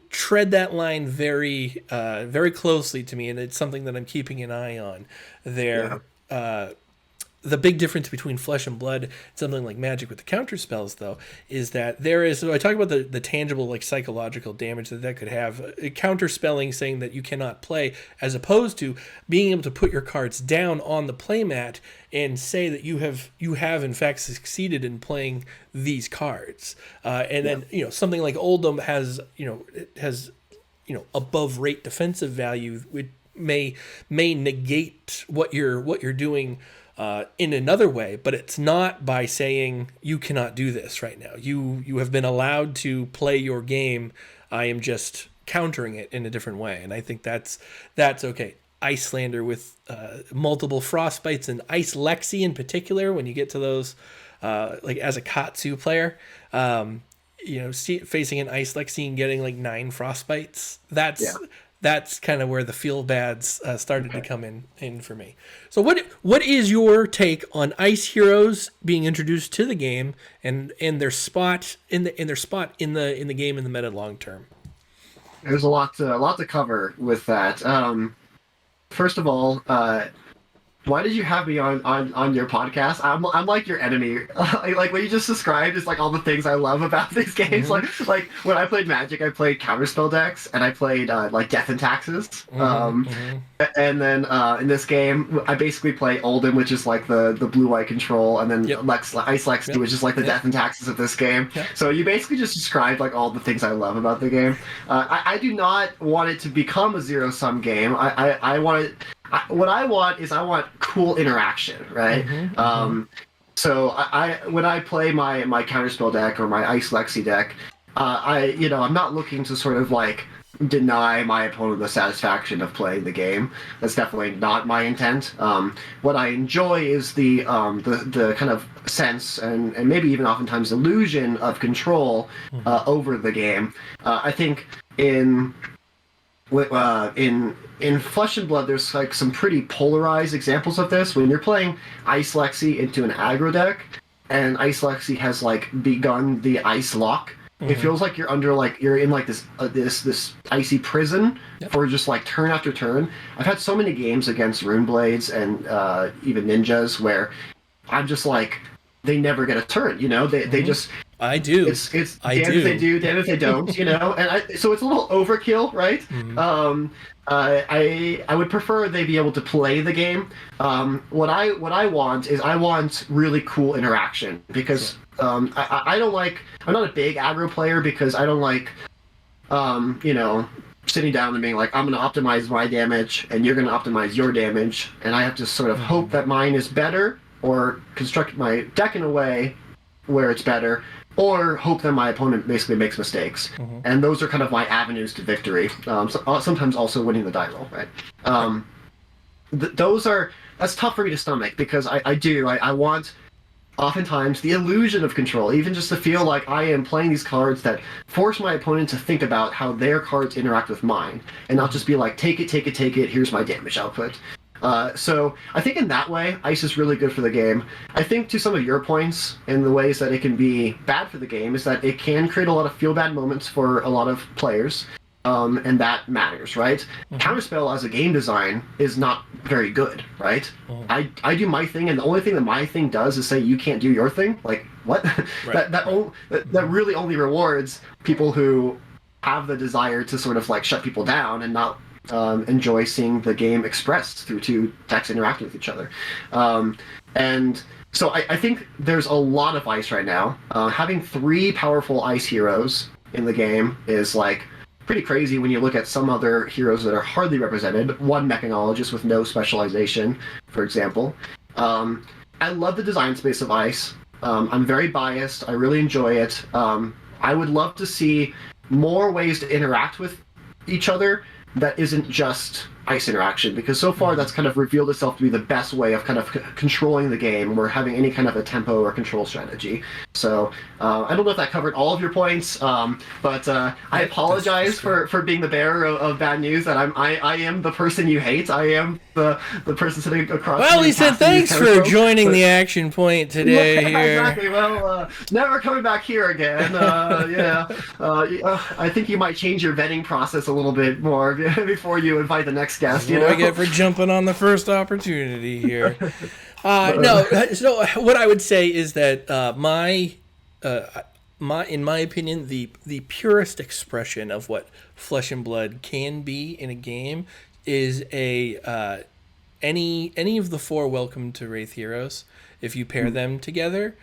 tread that line very very closely to me, and it's something that I'm keeping an eye on there. The big difference between Flesh and Blood, something like Magic with the counter spells, though, is that there is. So I talk about the tangible, like psychological damage that could have. Counter spelling, saying that you cannot play, as opposed to being able to put your cards down on the playmat and say that you have in fact succeeded in playing these cards. And then something like Oldham has above rate defensive value, which may negate what you're doing. In another way, but it's not by saying you cannot do this right now. You have been allowed to play your game. I am just countering it in a different way, and I think that's okay. Icelander with multiple frostbites and Ice Lexi in particular. When you get to those, like as a Katsu player, facing an Ice Lexi and getting like 9 frostbites. That's kind of where the feel bads started to come in for me. So what is your take on Ice Heroes being introduced to the game and their spot in the game in the meta long term? There's a lot to cover with that. First of all, why did you have me on your podcast? I'm like your enemy. Like what you just described is like all the things I love about these games. Like when I played Magic, I played counterspell decks and I played like Death and Taxes. And then in this game, I basically play Oldham, which is like the blue-white control, and then Ice Lexi, which is like the Death and Taxes of this game. So you basically just described like all the things I love about the game. I do not want it to become a zero-sum game. I want it. What I want cool interaction, right? So when I play my counterspell deck or my Ice Lexi deck, I'm not looking to sort of like deny my opponent the satisfaction of playing the game. That's definitely not my intent. What I enjoy is the kind of sense and maybe even oftentimes illusion of control over the game. I think in Flesh and Blood, there's like some pretty polarized examples of this. When you're playing Ice Lexi into an aggro deck, and Ice Lexi has like begun the ice lock, it feels like you're in like this icy prison for just like turn after turn. I've had so many games against Runeblades and even Ninjas where I'm just like, they never get a turn. They just. I do. It's damn if they do, damn if they don't. And so it's a little overkill, right? I would prefer they be able to play the game. What I want is I want really cool interaction because I don't like. I'm not a big aggro player because I don't like sitting down and being like, I'm going to optimize my damage and you're going to optimize your damage, and I have to sort of hope that mine is better or construct my deck in a way where it's better, or hope that my opponent basically makes mistakes. And those are kind of my avenues to victory. Sometimes also winning the die roll, right? That's tough for me to stomach because I want oftentimes the illusion of control, even just to feel like I am playing these cards that force my opponent to think about how their cards interact with mine, and not just be like, take it, here's my damage output. So I think in that way, Ice is really good for the game. I think to some of your points in the ways that it can be bad for the game is that it can create a lot of feel-bad moments for a lot of players, and that matters, right? Counterspell as a game design is not very good, right? I do my thing, and the only thing that my thing does is say you can't do your thing. Like, what? Right. that really only rewards people who have the desire to sort of like shut people down and not enjoy seeing the game expressed through two decks interacting with each other. And so I think there's a lot of Ice right now. Having 3 powerful Ice heroes in the game is like pretty crazy when you look at some other heroes that are hardly represented. One mechanologist with no specialization, for example. I love the design space of Ice. I'm very biased. I really enjoy it. I would love to see more ways to interact with each other that isn't just ice interaction, because so far that's kind of revealed itself to be the best way of kind of controlling the game or having any kind of a tempo or control strategy. So I don't know if that covered all of your points, but I apologize for being the bearer of bad news. That I am the person you hate. I am the person sitting across. Well, he said thanks for joining the action point today. Yeah, here. exactly. Well, never coming back here again. I think you might change your vetting process a little bit more before you invite the next guest. You know, I get for jumping on the first opportunity here. No, so what I would say is that in my opinion, the purest expression of what Flesh and Blood can be in a game is any of the 4 Welcome to Wraith heroes. If you pair them together,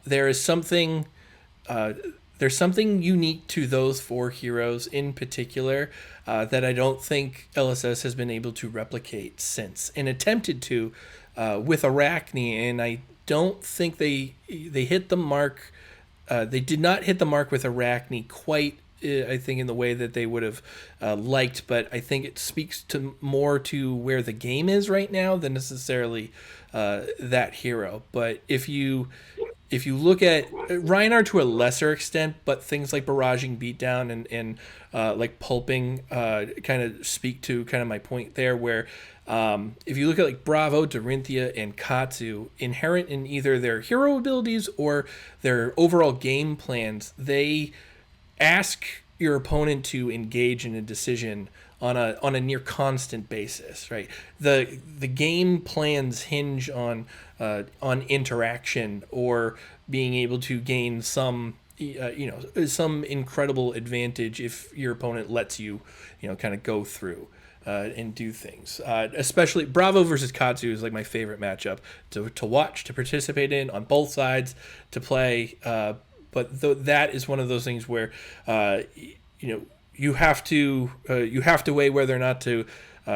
there's something unique to those 4 heroes in particular that I don't think LSS has been able to replicate since, and attempted to with Arachne, and I don't think they hit the mark. They did not hit the mark with Arachne quite, I think, in the way that they would have liked, but I think it speaks more to where the game is right now than necessarily that hero. But if you look at Reinhardt to a lesser extent, but things like barraging beatdown and like pulping kind of speak to kind of my point there, where if you look at like Bravo, Dorinthia, and Katsu, inherent in either their hero abilities or their overall game plans, they ask your opponent to engage in a decision on a near constant basis, right? The game plans hinge on interaction or being able to gain some some incredible advantage if your opponent lets you kind of go through and do things. Especially Bravo versus Katsu is like my favorite matchup to watch, to participate in on both sides, to play. But that is one of those things where you have to weigh whether or not to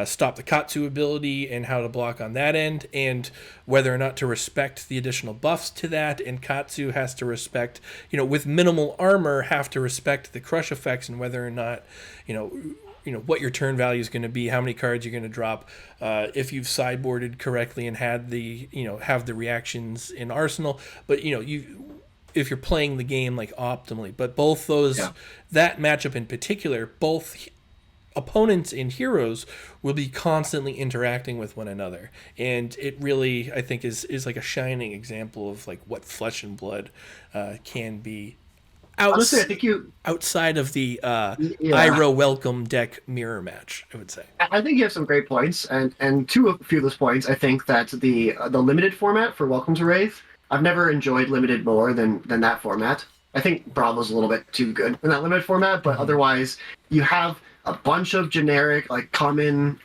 stop the Katsu ability and how to block on that end, and whether or not to respect the additional buffs to that. And Katsu has to respect, with minimal armor, have to respect the crush effects, and whether or not, what your turn value is going to be, how many cards you're going to drop, if you've sideboarded correctly and had the, have the reactions in arsenal. But, if you're playing the game like optimally. But both those, that matchup in particular, both opponents and heroes will be constantly interacting with one another, and it really, I think, is like a shining example of like what Flesh and Blood can be. Honestly, I think outside of the Iroh Welcome deck mirror match, I would say. I think you have some great points, and to a few of those points, I think that the limited format for Welcome to Wraith, I've never enjoyed limited more than that format. I think Bravo's a little bit too good in that limited format, but otherwise, you have a bunch of generic, like common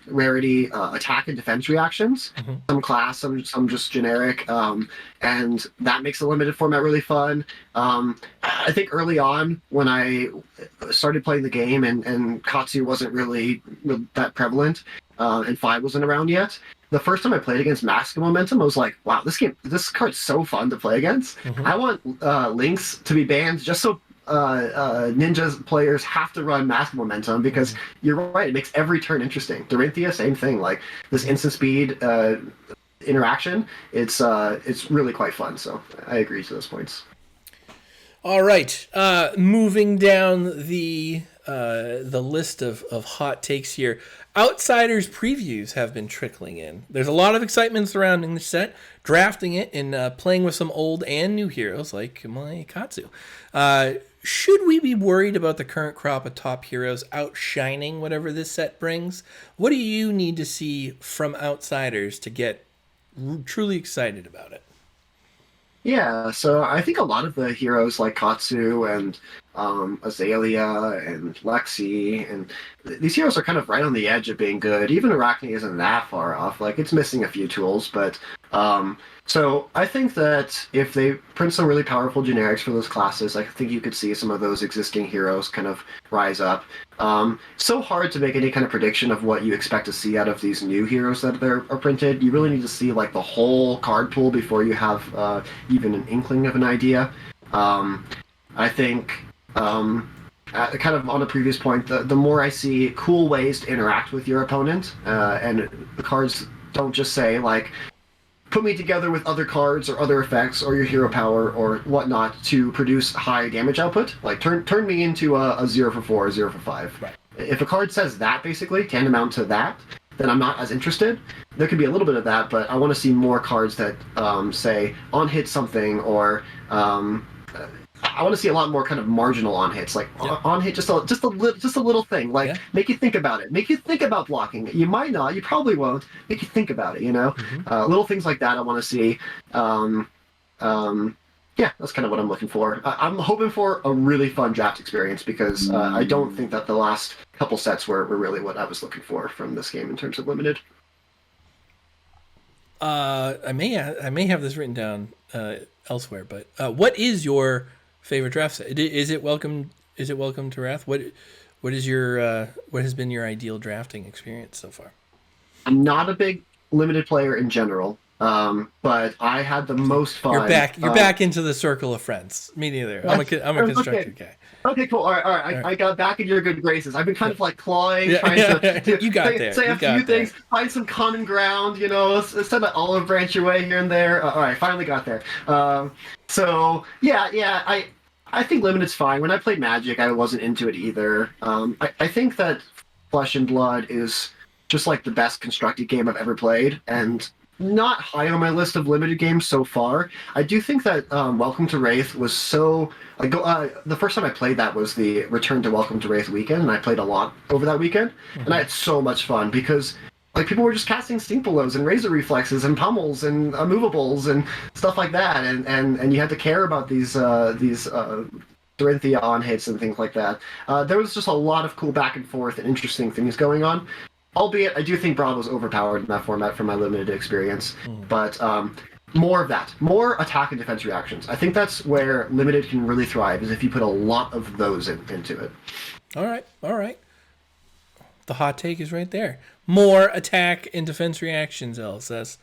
rarity attack and defense reactions. Some class, some just generic, and that makes the limited format really fun. I think early on when I started playing the game and Katsu wasn't really that prevalent, and 5 wasn't around yet, the first time I played against Mask of Momentum, I was like, wow, this card's so fun to play against. I want Lynx to be banned just so Ninja's players have to run Mask Momentum, because you're right, it makes every turn interesting. Dorinthia, same thing, like this instant speed interaction, it's really quite fun. So I agree to those points. All right, moving down the list of hot takes here. Outsiders previews have been trickling in. There's a lot of excitement surrounding the set, drafting it, and playing with some old and new heroes like my Katsu. Should we be worried about the current crop of top heroes outshining whatever this set brings? What do you need to see from Outsiders to get truly excited about it? Yeah, so I think a lot of the heroes like Katsu and Azalea and Lexi, and these heroes are kind of right on the edge of being good. Even Arachne isn't that far off. Like, it's missing a few tools, but So I think that if they print some really powerful generics for those classes, I think you could see some of those existing heroes kind of rise up. So hard to make any kind of prediction of what you expect to see out of these new heroes that are printed. You really need to see like the whole card pool before you have even an inkling of an idea. I think kind of on a previous point, the more I see cool ways to interact with your opponent, and the cards don't just say like, put me together with other cards or other effects or your hero power or whatnot to produce high damage output. Like turn me into a 0 for 4, 0 for 5. Right. If a card says that basically, tantamount to that, then I'm not as interested. There could be a little bit of that, but I want to see more cards that say on hit something or I want to see a lot more kind of marginal on hits, like on hit, just a little thing, like make you think about it, make you think about blocking it. You might not, you probably won't. Make you think about it, you know. Little things like that I want to see. Yeah, that's kind of what I'm looking for. I'm hoping for a really fun draft experience because I don't think that the last couple sets were really what I was looking for from this game in terms of limited. I may have this written down elsewhere, but what is your favorite draft set? Is it Welcome to Wrath? What is your what has been your ideal drafting experience so far? I'm not a big limited player in general, but I had the most fun. You're back into the circle of friends. Me neither. I'm a constructed guy. Okay, cool. All right. I got back in your good graces. I've been kind of like clawing, trying to you got there. say a few things, find some common ground, you know, send an olive branch your way here and there. All right, finally got there. So yeah, I think Limited's fine. When I played Magic, I wasn't into it either. I think that Flesh and Blood is just like the best constructed game I've ever played, and not high on my list of limited games so far. I do think that Welcome to Wraith was so like the first time I played that was the Return to Welcome to Wraith weekend, and I played a lot over that weekend, and I had so much fun because like people were just casting Stinkbelows and Razor Reflexes and Pummels and Immovables and stuff like that, and you had to care about these Dorinthia on hits and things like that. There was just a lot of cool back and forth and interesting things going on. Albeit, I do think Bravo's overpowered in that format from my limited experience. But more of that. More attack and defense reactions. I think that's where limited can really thrive, is if you put a lot of those into it. All right. The hot take is right there. More attack and defense reactions, LSS.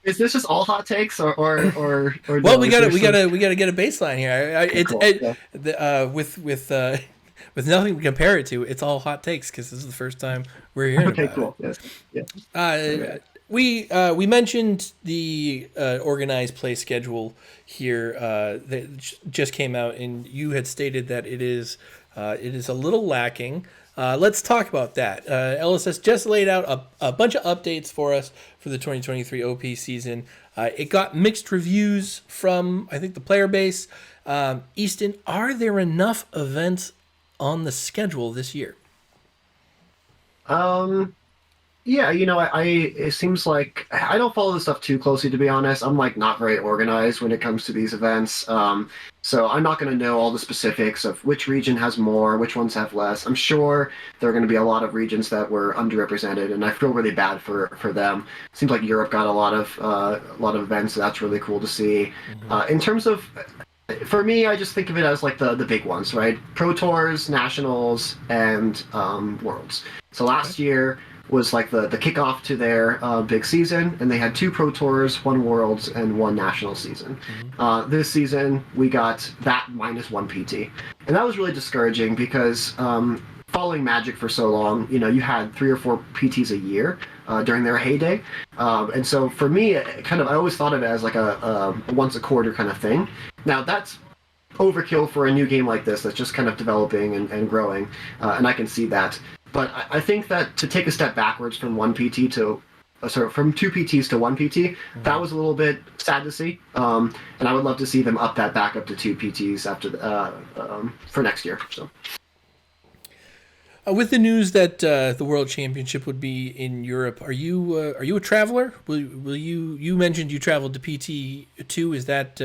Is this just all hot takes or well, no, we gotta get a baseline here. With nothing to compare it to, it's all hot takes because this is the first time we're hearing about cool. it. Yes. We mentioned the organized play schedule here that just came out, and you had stated that it is a little lacking. Let's talk about that. LSS just laid out a bunch of updates for us for the 2023 OP season. It got mixed reviews from, I think, the player base. Easton, are there enough events on the schedule this year? Yeah, you know, it seems like I don't follow this stuff too closely, to be honest. I'm like not very organized when it comes to these events. So I'm not going to know all the specifics of which region has more, which ones have less. I'm sure there are going to be a lot of regions that were underrepresented, and I feel really bad for them. It seems like Europe got a lot of events, so that's really cool to see. In terms of, for me, I just think of it as like the big ones, right? Pro Tours, Nationals, and Worlds. So last year was like the kickoff to their big season, and they had 2 Pro Tours, 1 Worlds, and 1 National season. This season, we got that minus 1 PT. And that was really discouraging because following Magic for so long, you know, you had 3 or 4 PTs a year during their heyday. And so for me, I always thought of it as like a once a quarter kind of thing. Now that's overkill for a new game like this that's just kind of developing and growing, and I can see that. But I think that to take a step backwards from 1 PT to from 2 PTs to 1 PT, that was a little bit sad to see. And I would love to see them up that back up to 2 PTs after for next year. So. With the news that the World Championship would be in Europe, are you a traveler? Will you mentioned you traveled to PT2? Is that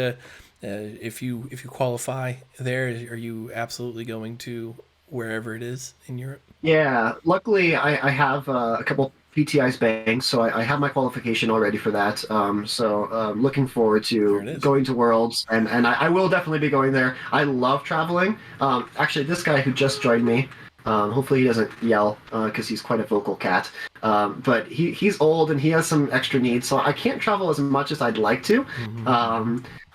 if you qualify there, are you absolutely going to wherever it is in Europe? Yeah, luckily I have a couple PTI's bank, so I have my qualification already for that. Looking forward to going to Worlds, and I will definitely be going there. I love traveling. Actually, this guy who just joined me, hopefully he doesn't yell because he's quite a vocal cat. But he's old and he has some extra needs, so I can't travel as much as I'd like to.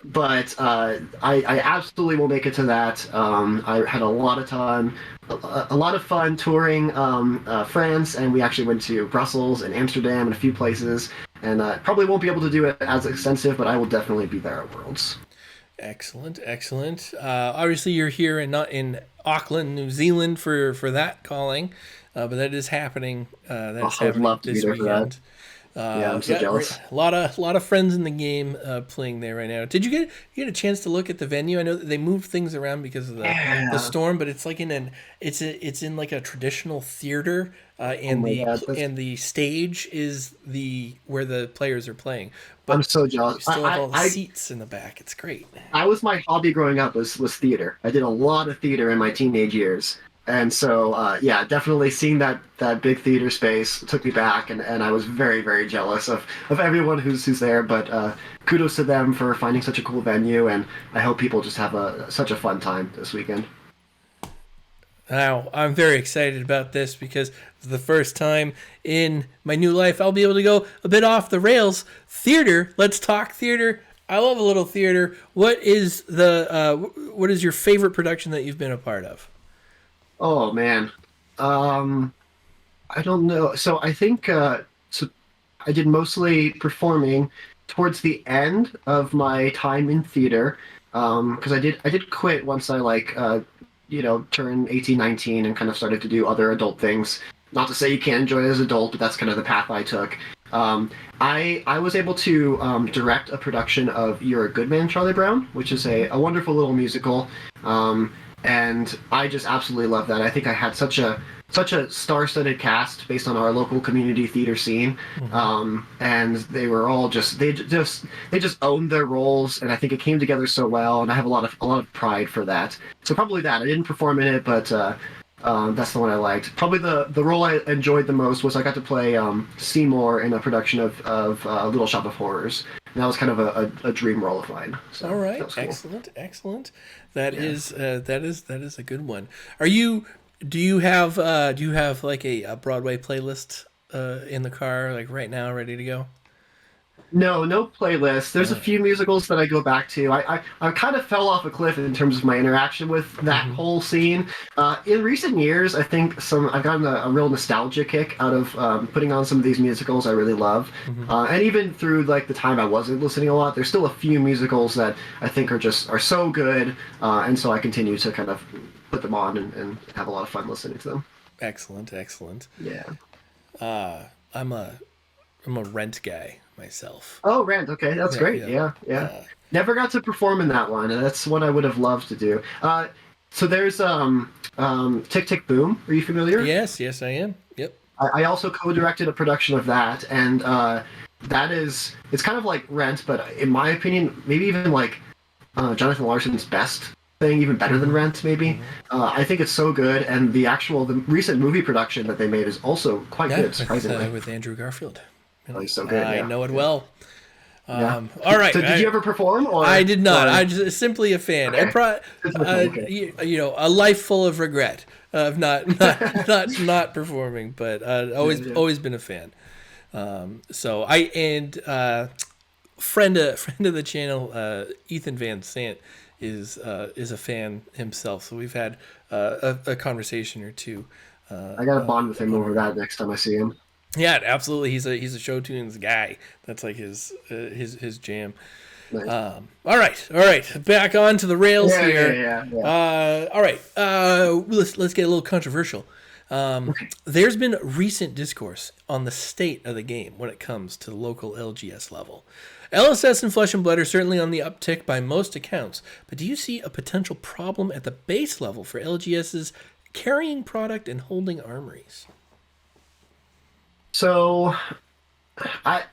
But I absolutely will make it to that. I had a lot of time, a lot of fun touring France, and we actually went to Brussels and Amsterdam and a few places. And probably won't be able to do it as extensive, but I will definitely be there at Worlds. Excellent, excellent. Obviously, you're here and not in Auckland, New Zealand, for that calling, but that is happening. That's I would happening love to this be there for weekend. that. Yeah, I'm so jealous. A lot of friends in the game playing there right now. Did you get a chance to look at the venue? I know that they moved things around because of the storm, but it's like it's in like a traditional theater, and the stage is where the players are playing. But I'm so jealous. you still have all the seats in the back. It's great. My hobby growing up was theater. I did a lot of theater in my teenage years. And so, definitely seeing that big theater space took me back, and I was very, very jealous of everyone who's there. But kudos to them for finding such a cool venue, and I hope people just have such a fun time this weekend. Now, I'm very excited about this because for the first time in my new life, I'll be able to go a bit off the rails. Theater, let's talk theater. I love a little theater. What is your favorite production that you've been a part of? Oh man, I don't know. So I think I did mostly performing towards the end of my time in theater, because I did quit once I turned 18, 19 and kind of started to do other adult things. Not to say you can't enjoy it as an adult, but that's kind of the path I took. I was able to direct a production of You're a Good Man, Charlie Brown, which is a wonderful little musical. And I just absolutely love that. I think I had such a star-studded cast based on our local community theater scene, and they were all they just owned their roles, and I think it came together so well. And I have a lot of pride for that. So probably that. I didn't perform in it, but that's the one I liked. Probably the role I enjoyed the most was I got to play Seymour in a production of Little Shop of Horrors. And that was kind of a dream role of mine. So all right, cool. Excellent. That is a good one. Do you have like a Broadway playlist in the car, like right now, ready to go? No playlist. There's a few musicals that I go back to. I kind of fell off a cliff in terms of my interaction with that whole scene. In recent years, I think I've gotten a real nostalgia kick out of putting on some of these musicals I really love. And even through like the time I wasn't listening a lot, there's still a few musicals that I think are so good, and so I continue to kind of put them on and have a lot of fun listening to them. Excellent. Yeah. I'm a Rent guy myself. Oh, Rent. Okay, that's great. Yeah. Never got to perform in that one, and that's one I would have loved to do. So there's Tick Tick Boom. Are you familiar? Yes, I am. Yep. I also co-directed a production of that, and it's kind of like Rent, but in my opinion, maybe even like Jonathan Larson's best thing, even better than Rent, maybe. I think it's so good, and the recent movie production that they made is also quite good, surprisingly. With Andrew Garfield. Oh, he's so good. I know it well. Yeah. All right. So did you ever perform? Or I did not. I'm just simply a fan. Okay. A life full of regret of not performing, but always been a fan. Friend of the channel, Ethan Van Sant is a fan himself. So we've had a conversation or two. I got to bond with him over that next time I see him. Yeah, absolutely. He's a show tunes guy. That's like his jam. Nice. All right. Back on to the rails here. Yeah. All right. Let's get a little controversial. Okay. There's been recent discourse on the state of the game when it comes to the local LGS level. LSS and Flesh and Blood are certainly on the uptick by most accounts, but do you see a potential problem at the base level for LGS's carrying product and holding armories? So, I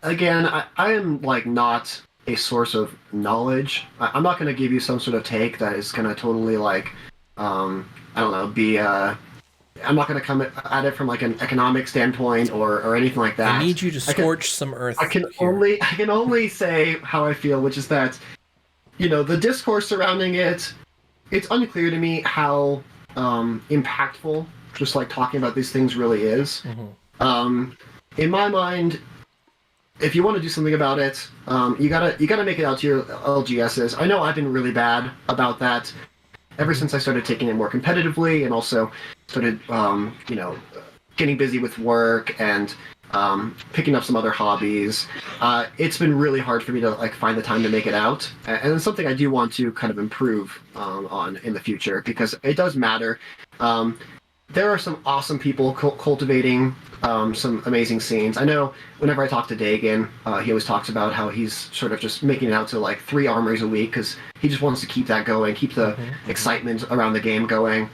am like not a source of knowledge. I'm not going to give you some sort of take that is going to totally like, I don't know, be I'm not going to come at it from like an economic standpoint or anything like that. I need you to scorch some earth. I can only say how I feel, which is that, the discourse surrounding it, it's unclear to me how impactful just like talking about these things really is. In my mind, if you want to do something about it, you gotta make it out to your LGSs. I know I've been really bad about that ever since I started taking it more competitively, and also started getting busy with work and picking up some other hobbies. It's been really hard for me to like find the time to make it out, and it's something I do want to kind of improve on in the future, because it does matter. There are some awesome people cultivating some amazing scenes. I know whenever I talk to Dagan, he always talks about how he's sort of just making it out to like 3 armories a week because he just wants to keep that going, keep the excitement around the game going.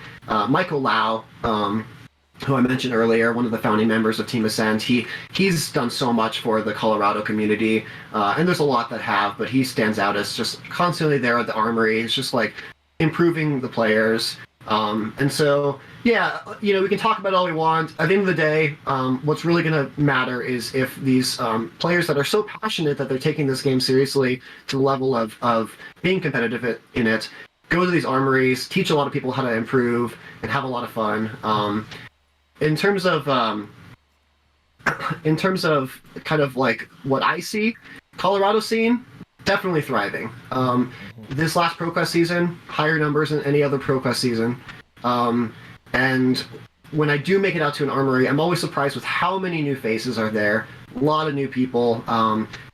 Michael Lau, who I mentioned earlier, one of the founding members of Team Ascent, he's done so much for the Colorado community, and there's a lot that have, but he stands out as just constantly there at the armory. It's just like improving the players. And so, yeah, we can talk about it all we want. At the end of the day, what's really going to matter is if these players that are so passionate that they're taking this game seriously to the level of being competitive in it, go to these armories, teach a lot of people how to improve, and have a lot of fun. In terms of kind of like what I see, Colorado scene, definitely thriving. This last ProQuest season, higher numbers than any other ProQuest season. And when I do make it out to an armory, I'm always surprised with how many new faces are there. A lot of new people.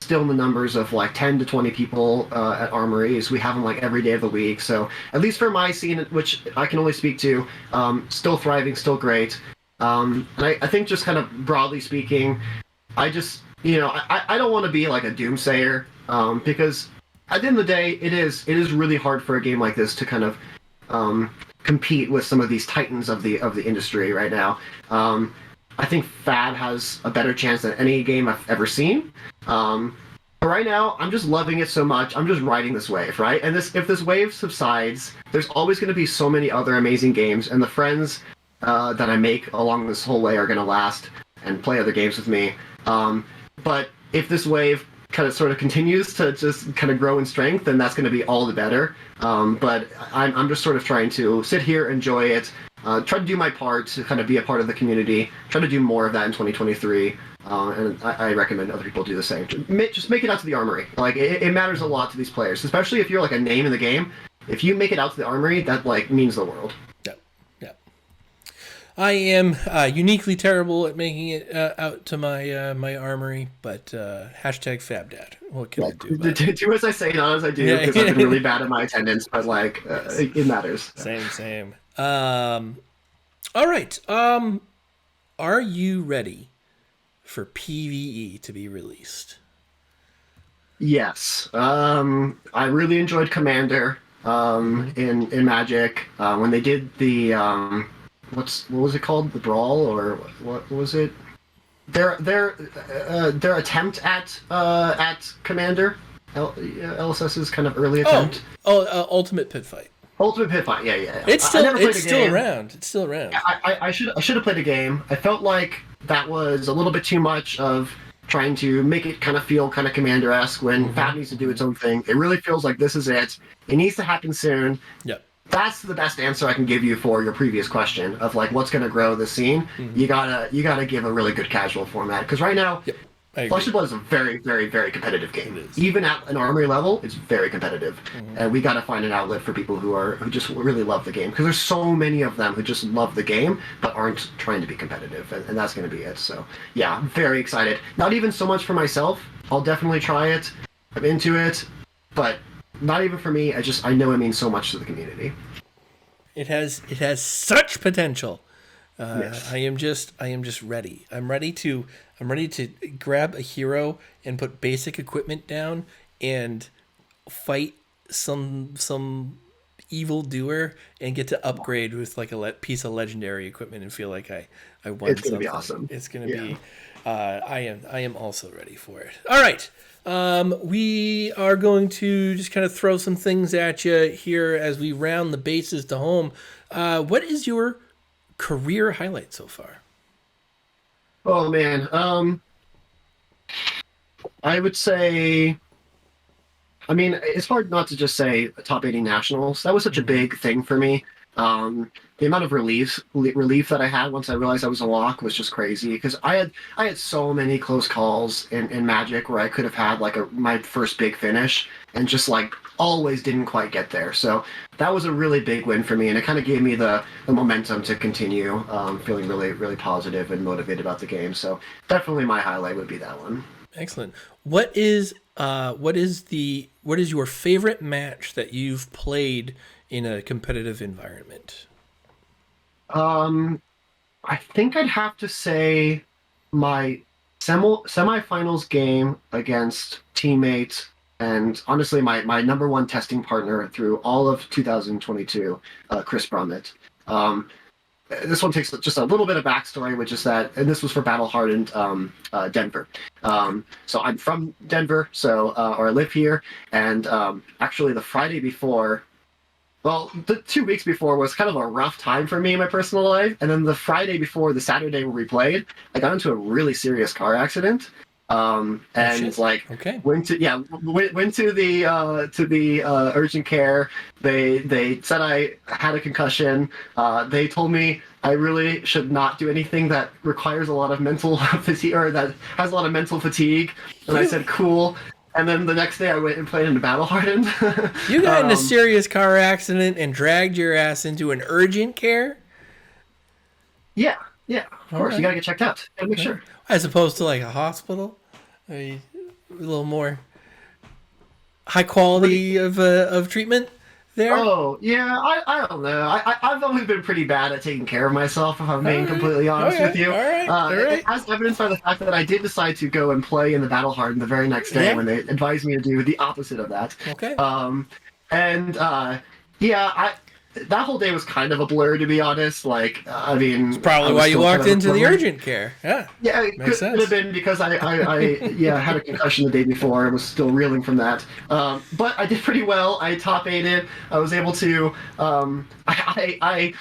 Still in the numbers of like 10 to 20 people at armories. We have them like every day of the week. So at least for my scene, which I can only speak to, still thriving, still great. And I think just kind of broadly speaking, I just, I don't want to be like a doomsayer, because at the end of the day, it is really hard for a game like this to kind of compete with some of these titans of the industry right now. I think Fab has a better chance than any game I've ever seen. But right now, I'm just loving it so much. I'm just riding this wave, right? And if this wave subsides, there's always going to be so many other amazing games, and the friends that I make along this whole way are going to last and play other games with me. But if this wave kind of sort of continues to just kind of grow in strength, then that's going to be all the better. But I'm just sort of trying to sit here, enjoy it, try to do my part to kind of be a part of the community, try to do more of that in 2023. And I recommend other people do the same. Just make it out to the armory. Like it matters a lot to these players, especially if you're like a name in the game. If you make it out to the armory, that like means the world. I am uniquely terrible at making it out to my armory, but hashtag FabDad. What can I do about it? Do as I say, not as I do, because I've been really bad at my attendance, but like it matters. Same. All right. Are you ready for PvE to be released? Yes. I really enjoyed Commander in Magic when they did the what was it called? The Brawl, or what was it? Their attempt at Commander, LSS's kind of early attempt. Ultimate Pit Fight. Ultimate Pit Fight, yeah. It's still around. It's still around. I should have played a game. I felt like that was a little bit too much of trying to make it kind of feel kind of Commander-esque when Fab needs to do its own thing. It really feels like this is it. It needs to happen soon. Yep. That's the best answer I can give you for your previous question of like what's going to grow the scene. You gotta give a really good casual format, because right now, Flesh and Blood is a very, very, very competitive game. Even at an armory level, it's very competitive, and we gotta find an outlet for people who just really love the game, because there's so many of them who just love the game but aren't trying to be competitive, and that's going to be it. So yeah, I'm very excited. Not even so much for myself. I'll definitely try it. I'm into it, but not even for me. I know it means so much to the community. It has such potential. Yes. I am just ready. I'm ready to grab a hero and put basic equipment down and fight some evil doer and get to upgrade with like a piece of legendary equipment and feel like I won something. It's gonna be awesome. It's gonna be. I am also ready for it. All right. We are going to just kind of throw some things at you here as we round the bases to home. What is your career highlight so far? Oh man, I would say. I mean, it's hard not to just say top 80 nationals. That was such a big thing for me. The amount of relief that I had once I realized I was a lock was just crazy because I had so many close calls in Magic where I could have had like my first big finish and just like always didn't quite get there. So that was a really big win for me, and it kind of gave me the momentum to continue feeling really really positive and motivated about the game. So definitely my highlight would be that one. Excellent. What is your favorite match that you've played in a competitive environment? I think I'd have to say my semifinals game against teammates and honestly my number one testing partner through all of 2022, Chris Brummett. This one takes just a little bit of backstory, which is that, and this was for Battle Hardened Denver. So I'm from Denver, or I live here, and actually the Friday before, well, the 2 weeks before was kind of a rough time for me in my personal life, and then the Friday before, the Saturday where we played, I got into a really serious car accident. Went to the urgent care. They said I had a concussion. They told me I really should not do anything that requires a lot of mental fatigue or that has a lot of mental fatigue. And I said cool. And then the next day I went and played in the Battle Hardened. You got in a serious car accident and dragged your ass into an urgent care? Yeah, of course. Right. You gotta get checked out. Gotta make sure. As opposed to like a hospital? A little more high quality of treatment there? Oh, yeah, I don't know. I've always been pretty bad at taking care of myself, if I'm being completely honest with you. All right. As evidenced by the fact that I did decide to go and play in the Battle Hardened the very next day when they advised me to do the opposite of that. Okay. That whole day was kind of a blur, to be honest. Like, I mean, it's probably why you walked into the urgent care. Yeah, it could have been because I had a concussion the day before and was still reeling from that. But I did pretty well. I top 8'd. I was able to. I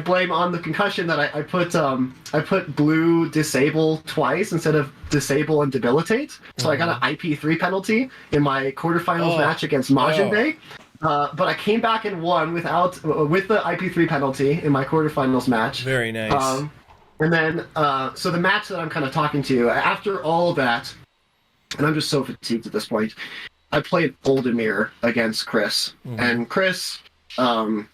blame on the concussion that I put blue disable twice instead of disable and debilitate. So I got an IP3 penalty in my quarterfinals match against Majin Bay. But I came back and won with the IP3 penalty in my quarterfinals match. Very nice. And then, so the match that I'm kind of talking to, after all of that, and I'm just so fatigued at this point, I played Oldemir against Chris. Mm-hmm. And Chris, I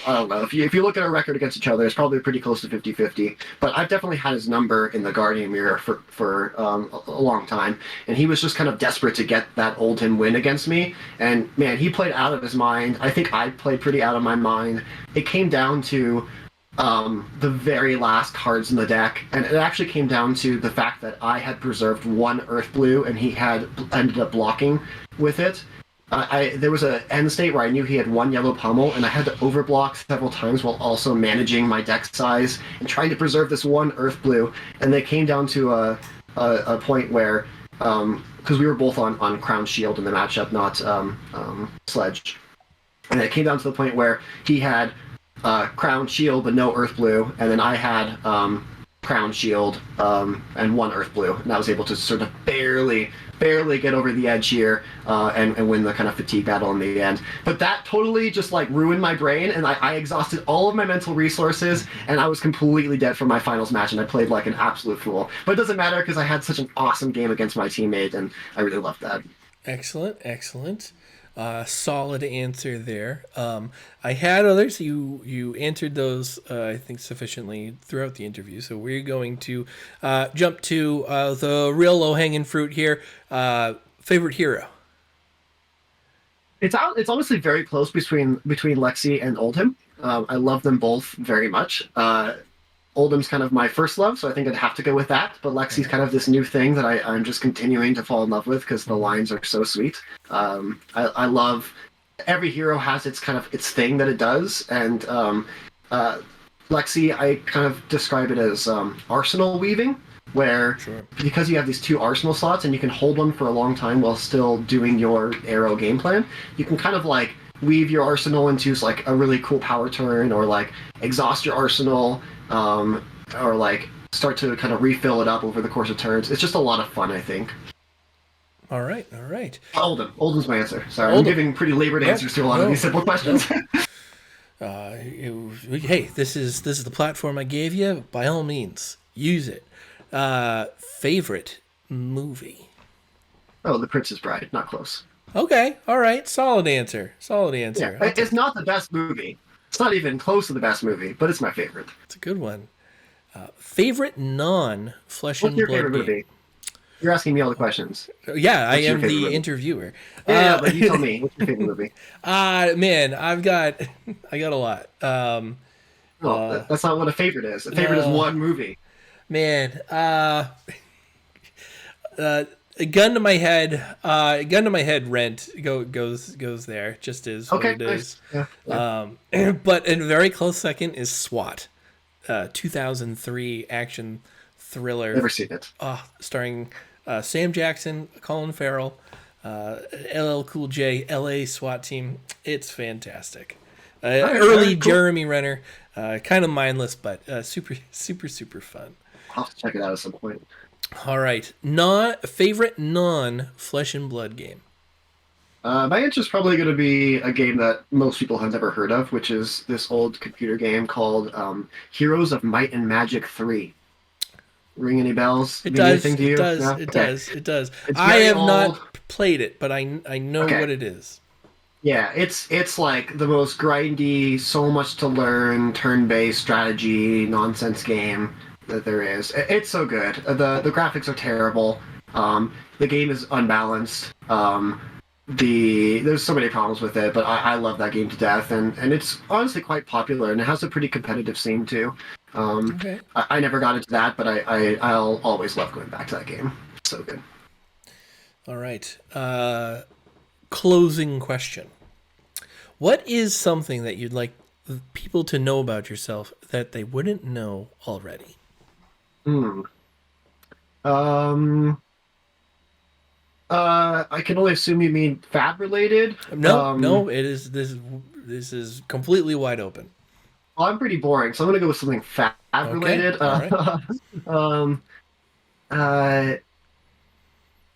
don't know, if you look at our record against each other, it's probably pretty close to 50-50. But I've definitely had his number in the Guardian Mirror for a long time. And he was just kind of desperate to get that Oldhim win against me. And man, he played out of his mind. I think I played pretty out of my mind. It came down to the very last cards in the deck. And it actually came down to the fact that I had preserved one Earth Blue and he had ended up blocking with it. There was an end state where I knew he had one yellow pummel, and I had to overblock several times while also managing my deck size and trying to preserve this one Earth Blue. And they came down to a point where, because we were both on Crown Shield in the matchup, not Sledge, and it came down to the point where he had Crown Shield but no Earth Blue, and then I had Crown Shield and one Earth Blue, and I was able to sort of barely get over the edge here and win the kind of fatigue battle in the end. But that totally just like ruined my brain, and I exhausted all of my mental resources, and I was completely dead for my finals match, and I played like an absolute fool. But it doesn't matter because I had such an awesome game against my teammate, and I really loved that. Excellent. Solid answer there. I had others. You answered those, I think, sufficiently throughout the interview. So we're going to jump to the real low-hanging fruit here. Favorite hero? It's honestly very close between Lexi and Oldhim. I love them both very much. Oldham's kind of my first love, so I think I'd have to go with that. But Lexi's kind of this new thing that I'm just continuing to fall in love with because the lines are so sweet. I love every hero has its thing that it does, and Lexi, I kind of describe it as arsenal weaving, where because you have these two arsenal slots and you can hold one for a long time while still doing your arrow game plan, you can kind of weave your arsenal into like a really cool power turn, or like exhaust your arsenal or like start to kind of refill it up over the course of turns. It's just a lot of fun, I think. All right, all right. Oldham's my answer. Sorry, Oldham. I'm giving pretty labored answers to a lot of these simple questions. Hey, this is the platform I gave you. By all means, use it. Favorite movie? Oh, The Princess Bride. Not close. Okay, all right. Solid answer. Solid answer. Yeah, it's not the best movie. It's not even close to the best movie, but it's my favorite. It's a good one. Favorite non-flesh What's and your blood favorite game? movie? You're asking me all the questions. Yeah, I What's your am favorite the movie? interviewer. Yeah, but you tell me. What's your favorite movie? Man, I got a lot. Well, that's not what a favorite is. A favorite is one movie. Man, a gun to my head. Rent goes there. Just is Okay, what it is. nice. Yeah. But a very close second is SWAT, 2003 action thriller. Never seen it. Starring Sam Jackson, Colin Farrell, LL Cool J, LA SWAT team. It's fantastic. Early cool. Jeremy Renner, kind of mindless, but super fun. I'll have to check it out at some point. All right, favorite non-flesh and blood game. My answer is probably going to be a game that most people have never heard of, which is this old computer game called Heroes of Might and Magic 3. Ring any bells? It Mean does. anything to you? It does. No? It Okay. does. It does. It's I very have old. not played it, but I know Okay. what it is. Yeah, it's like the most grindy, so much to learn, turn-based strategy nonsense game that there is. It's so good. The graphics are terrible. The game is unbalanced. There's so many problems with it, but I love that game to death, and it's honestly quite popular, and it has a pretty competitive scene too. Okay. I never got into that, but I'll always love going back to that game. It's so good. All right. Closing question. What is something that you'd like people to know about yourself that they wouldn't know already? I can only assume you mean fab related. No. It is this is completely wide open. Well, I'm pretty boring, so I'm gonna go with something fab related. all right.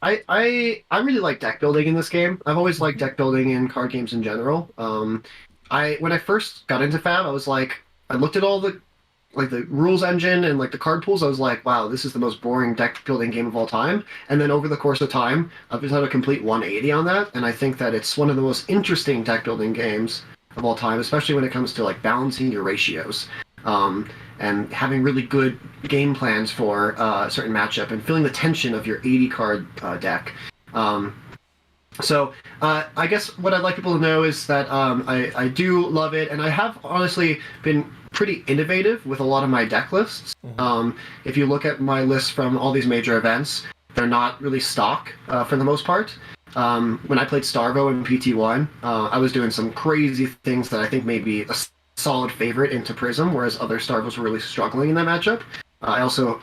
I really like deck building in this game. I've always liked deck building in card games in general. When I first got into Fab, I looked at all the rules engine and like the card pools. I was like, wow, this is the most boring deck building game of all time. And then over the course of time, I've just had a complete 180 on that, and I think that it's one of the most interesting deck building games of all time, especially when it comes to like balancing your ratios. And having really good game plans for a certain matchup and feeling the tension of your 80 card deck. So I guess what I'd like people to know is that I do love it, and I have honestly been pretty innovative with a lot of my deck lists. If you look at my lists from all these major events, they're not really stock for the most part. When I played Starvo in PT1, I was doing some crazy things that I think made me a solid favorite into Prism, whereas other Starvos were really struggling in that matchup. I also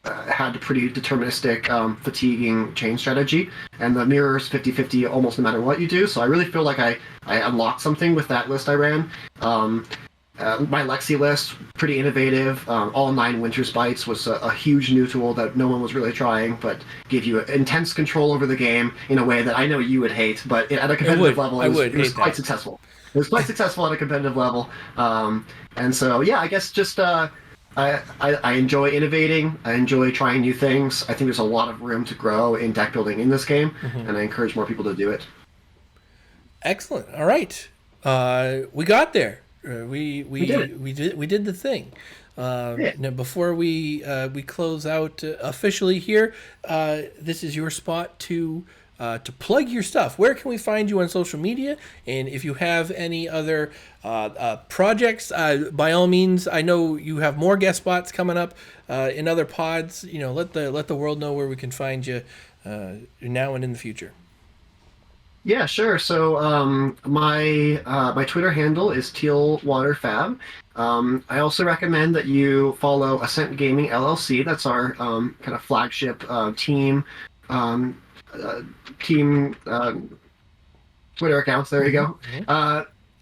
had a pretty deterministic, fatiguing chain strategy, and the mirrors 50-50 almost no matter what you do, so I really feel like I unlocked something with that list I ran. My Lexi list, pretty innovative. All 9 Winter Spites was a huge new tool that no one was really trying, but gave you intense control over the game in a way that I know you would hate, but at a competitive level, it was quite successful. It was quite successful at a competitive level. And so, yeah, I guess just I enjoy innovating. I enjoy trying new things. I think there's a lot of room to grow in deck building in this game, and I encourage more people to do it. Excellent. All right. We got there. We did the thing. Now before we close out officially here, this is your spot to plug your stuff. Where can we find you on social media? And if you have any other projects, by all means, I know you have more guest spots coming up in other pods. Let the world know where we can find you now and in the future. Yeah, sure. So my Twitter handle is tealwaterfab. I also recommend that you follow Ascent Gaming LLC. That's our kind of flagship team Twitter accounts. There you go.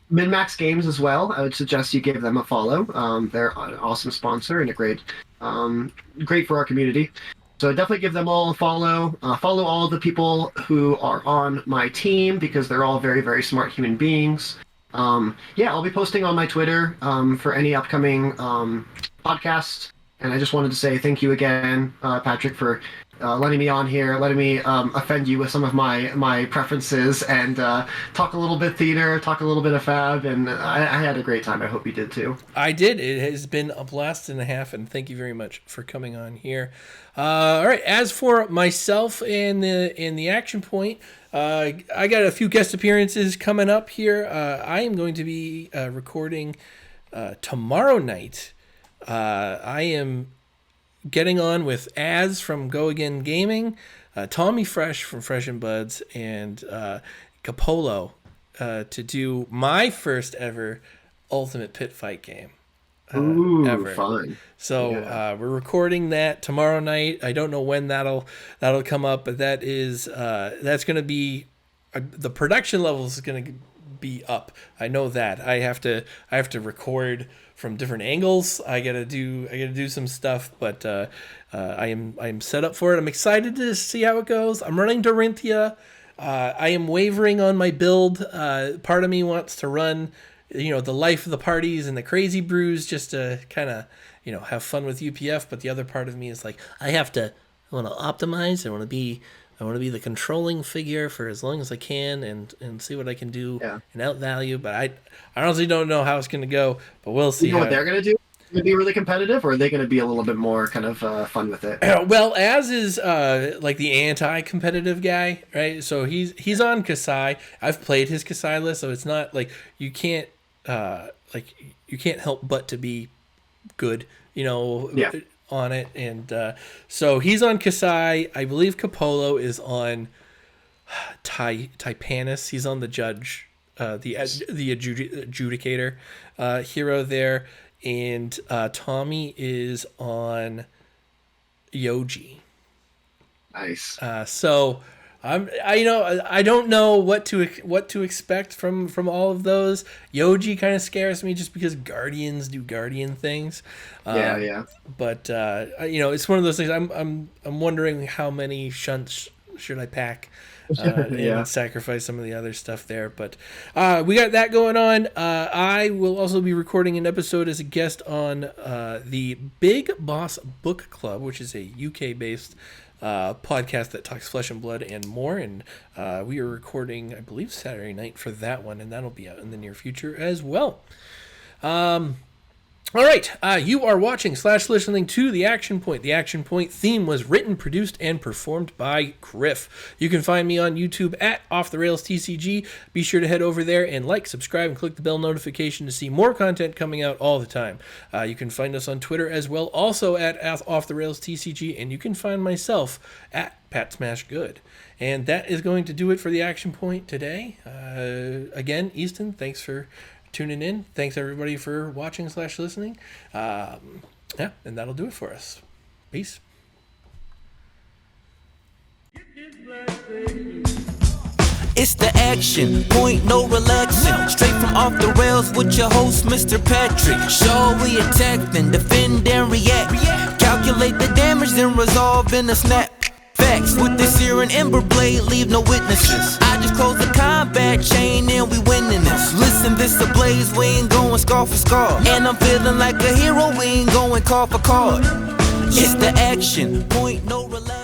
Min-Max Games as well. I would suggest you give them a follow. They're an awesome sponsor and a great for our community. So definitely give them all a follow. Follow all of the people who are on my team because they're all very, very smart human beings. Yeah, I'll be posting on my Twitter for any upcoming podcasts. And I just wanted to say thank you again, Patrick, for letting me on here, letting me offend you with some of my preferences and talk a little bit theater, talk a little bit of fab, and I had a great time. I hope you did too. I did. It has been a blast and a half, and thank you very much for coming on here. All right. As for myself and the Action Point, I got a few guest appearances coming up here. I am going to be recording tomorrow night. I am getting on with Az from Go Again Gaming, Tommy Fresh from Fresh and Buds, and Capolo to do my first ever Ultimate Pit Fight game. Ooh, ever. Fun. So Yeah. we're recording that tomorrow night. I don't know when that'll come up, but that's going to be the production level is going to be up. I know that. I have to record from different angles. I gotta do some stuff, but I am set up for it. I'm excited to see how it goes. I'm running Dorinthia. I am wavering on my build. Part of me wants to run, the life of the parties and the crazy brews just to kind of, have fun with UPF. But the other part of me is like, I want to optimize. I want to be the controlling figure for as long as I can and see what I can do and outvalue. But I honestly don't know how it's going to go, but we'll see. You know what they're going to do? Going to be really competitive, or are they going to be a little bit more kind of fun with it? Well, Az is like the anti-competitive guy, right? So he's on Kasai. I've played his Kasai list, so it's not like you can't help but to be good, on it. And so he's on Kasai. I believe Capolo is on Taipanis. He's on the judge, the adjudicator hero there. And Tommy is on Yoji. Nice. So I don't know what to expect from all of those. Yoji kind of scares me just because Guardians do Guardian things. Yeah. But it's one of those things. I'm wondering how many shunts should I pack. And sacrifice some of the other stuff there, but we got that going on. I will also be recording an episode as a guest on the Big Boss Book Club, which is a UK-based podcast that talks flesh and blood and more, and we are recording, I believe, Saturday night for that one, and that'll be out in the near future as well. All right, you are watching / listening to The Action Point. The Action Point theme was written, produced, and performed by Griff. You can find me on YouTube at Off the Rails TCG. Be sure to head over there and like, subscribe, and click the bell notification to see more content coming out all the time. You can find us on Twitter as well, also at Off the Rails TCG, and you can find myself at Pat Smash Good. And that is going to do it for The Action Point today. Again, Easton, thanks for tuning in. Thanks everybody for watching / listening. And that'll do it for us. Peace. It's the Action Point, no relaxing. Straight from Off the Rails with your host, Mr. Patrick. Show we attack, then defend and react. Calculate the damage, then resolve in a snap. Facts with this here and Ember Blade, leave no witnesses. I just close the combat chain and we winning this. Listen, this a blaze, we ain't going scar for scar. And I'm feeling like a hero, we ain't going card for card. It's the Action Point, no relax.